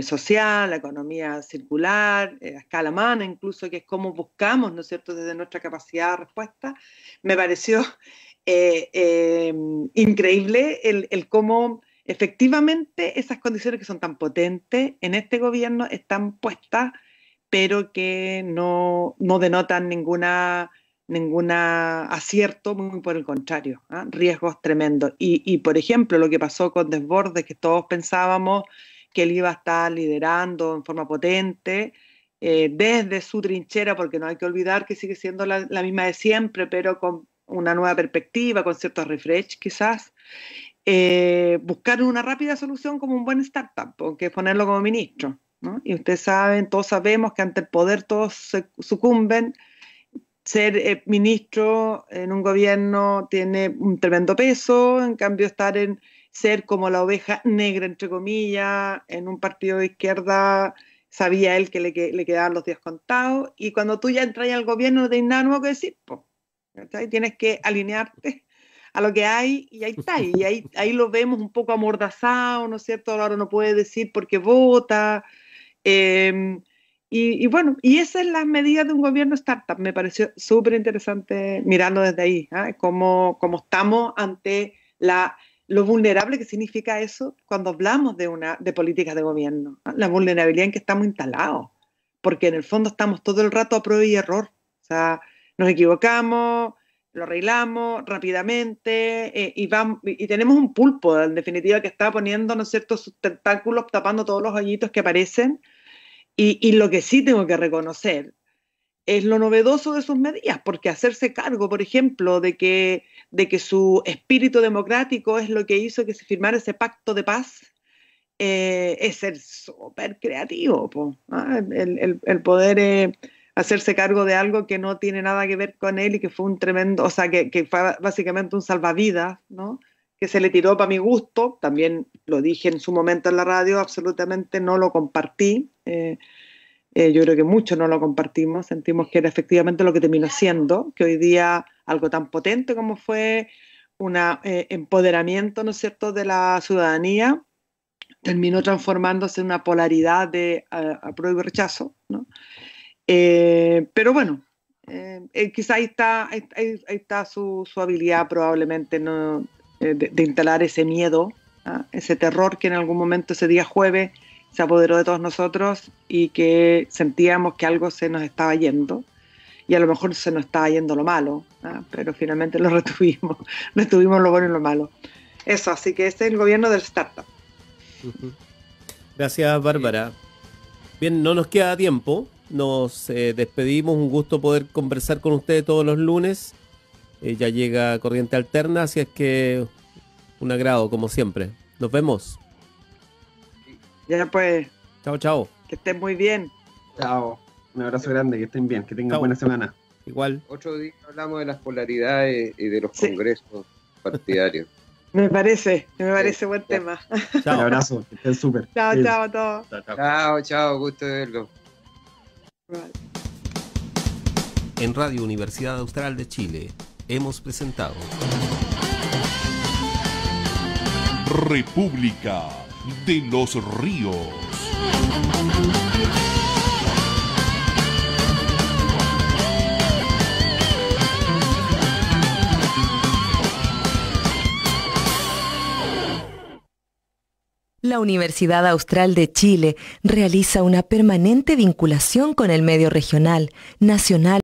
social, la economía circular, a escala humana incluso, que es cómo buscamos, ¿no es cierto?, desde nuestra capacidad de respuesta. Me pareció increíble el cómo efectivamente esas condiciones que son tan potentes en este gobierno están puestas, pero que no denotan ninguna acierto, muy por el contrario, riesgos tremendos. Y por ejemplo, lo que pasó con Desbordes, que todos pensábamos que él iba a estar liderando en forma potente desde su trinchera, porque no hay que olvidar que sigue siendo la misma de siempre, pero con una nueva perspectiva, con ciertos refresh quizás, buscar una rápida solución como un buen startup, que es ponerlo como ministro, ¿no? Y ustedes saben, todos sabemos que ante el poder todos sucumben. Ser ministro en un gobierno tiene un tremendo peso, en cambio ser como la oveja negra, entre comillas, en un partido de izquierda, sabía él que le quedaban los días contados, y cuando tú ya entras al gobierno no tienes nada nuevo que decir, ¿sí? Tienes que alinearte a lo que hay, y ahí está, y ahí lo vemos un poco amordazado, ¿no es cierto? Ahora no puede decir por qué vota, y bueno, y esa es la medida de un gobierno startup. Me pareció súper interesante mirarlo desde ahí, cómo estamos ante lo vulnerable que significa eso cuando hablamos de políticas de gobierno, la vulnerabilidad en que estamos instalados, porque en el fondo estamos todo el rato a prueba y error, o sea, nos equivocamos, lo arreglamos rápidamente, y tenemos un pulpo, en definitiva, que está poniendo, ¿no es cierto?, sus tentáculos tapando todos los hoyitos que aparecen, y lo que sí tengo que reconocer es lo novedoso de sus medidas, porque hacerse cargo, por ejemplo, de que su espíritu democrático es lo que hizo que se firmara ese pacto de paz, es ser súper creativo, el poder hacerse cargo de algo que no tiene nada que ver con él y que fue un tremendo, o sea, que fue básicamente un salvavidas, ¿no?, que se le tiró para mi gusto. También lo dije en su momento en la radio, absolutamente no lo compartí. Yo creo que muchos no lo compartimos, sentimos que era efectivamente lo que terminó siendo, que hoy día algo tan potente como fue un empoderamiento, ¿no es cierto?, de la ciudadanía, terminó transformándose en una polaridad de apruebo y rechazo, ¿no? Pero bueno, quizá ahí está su habilidad probablemente, ¿no?, de instalar ese miedo, ese terror que en algún momento ese día jueves se apoderó de todos nosotros y que sentíamos que algo se nos estaba yendo, y a lo mejor se nos estaba yendo lo malo, pero finalmente lo retuvimos lo bueno y lo malo. Eso, así que este es el gobierno del startup. Gracias, Bárbara. Bien, no nos queda tiempo, nos despedimos, un gusto poder conversar con ustedes todos los lunes. Ya llega Corriente Alterna, así es que un agrado, como siempre. Nos vemos. Ya pues. Chao, chao. Que estén muy bien. Chao. Un abrazo grande, que estén bien, que tengan Chao. buena semana. Igual. Otro día hablamos de las polaridades y de los congresos partidarios. Me parece buen tema. Chao. Un abrazo, que estén súper. Chao a todos. Chao, gusto de verlo. Vale. En Radio Universidad Austral de Chile hemos presentado República de los Ríos. La Universidad Austral de Chile realiza una permanente vinculación con el medio regional, nacional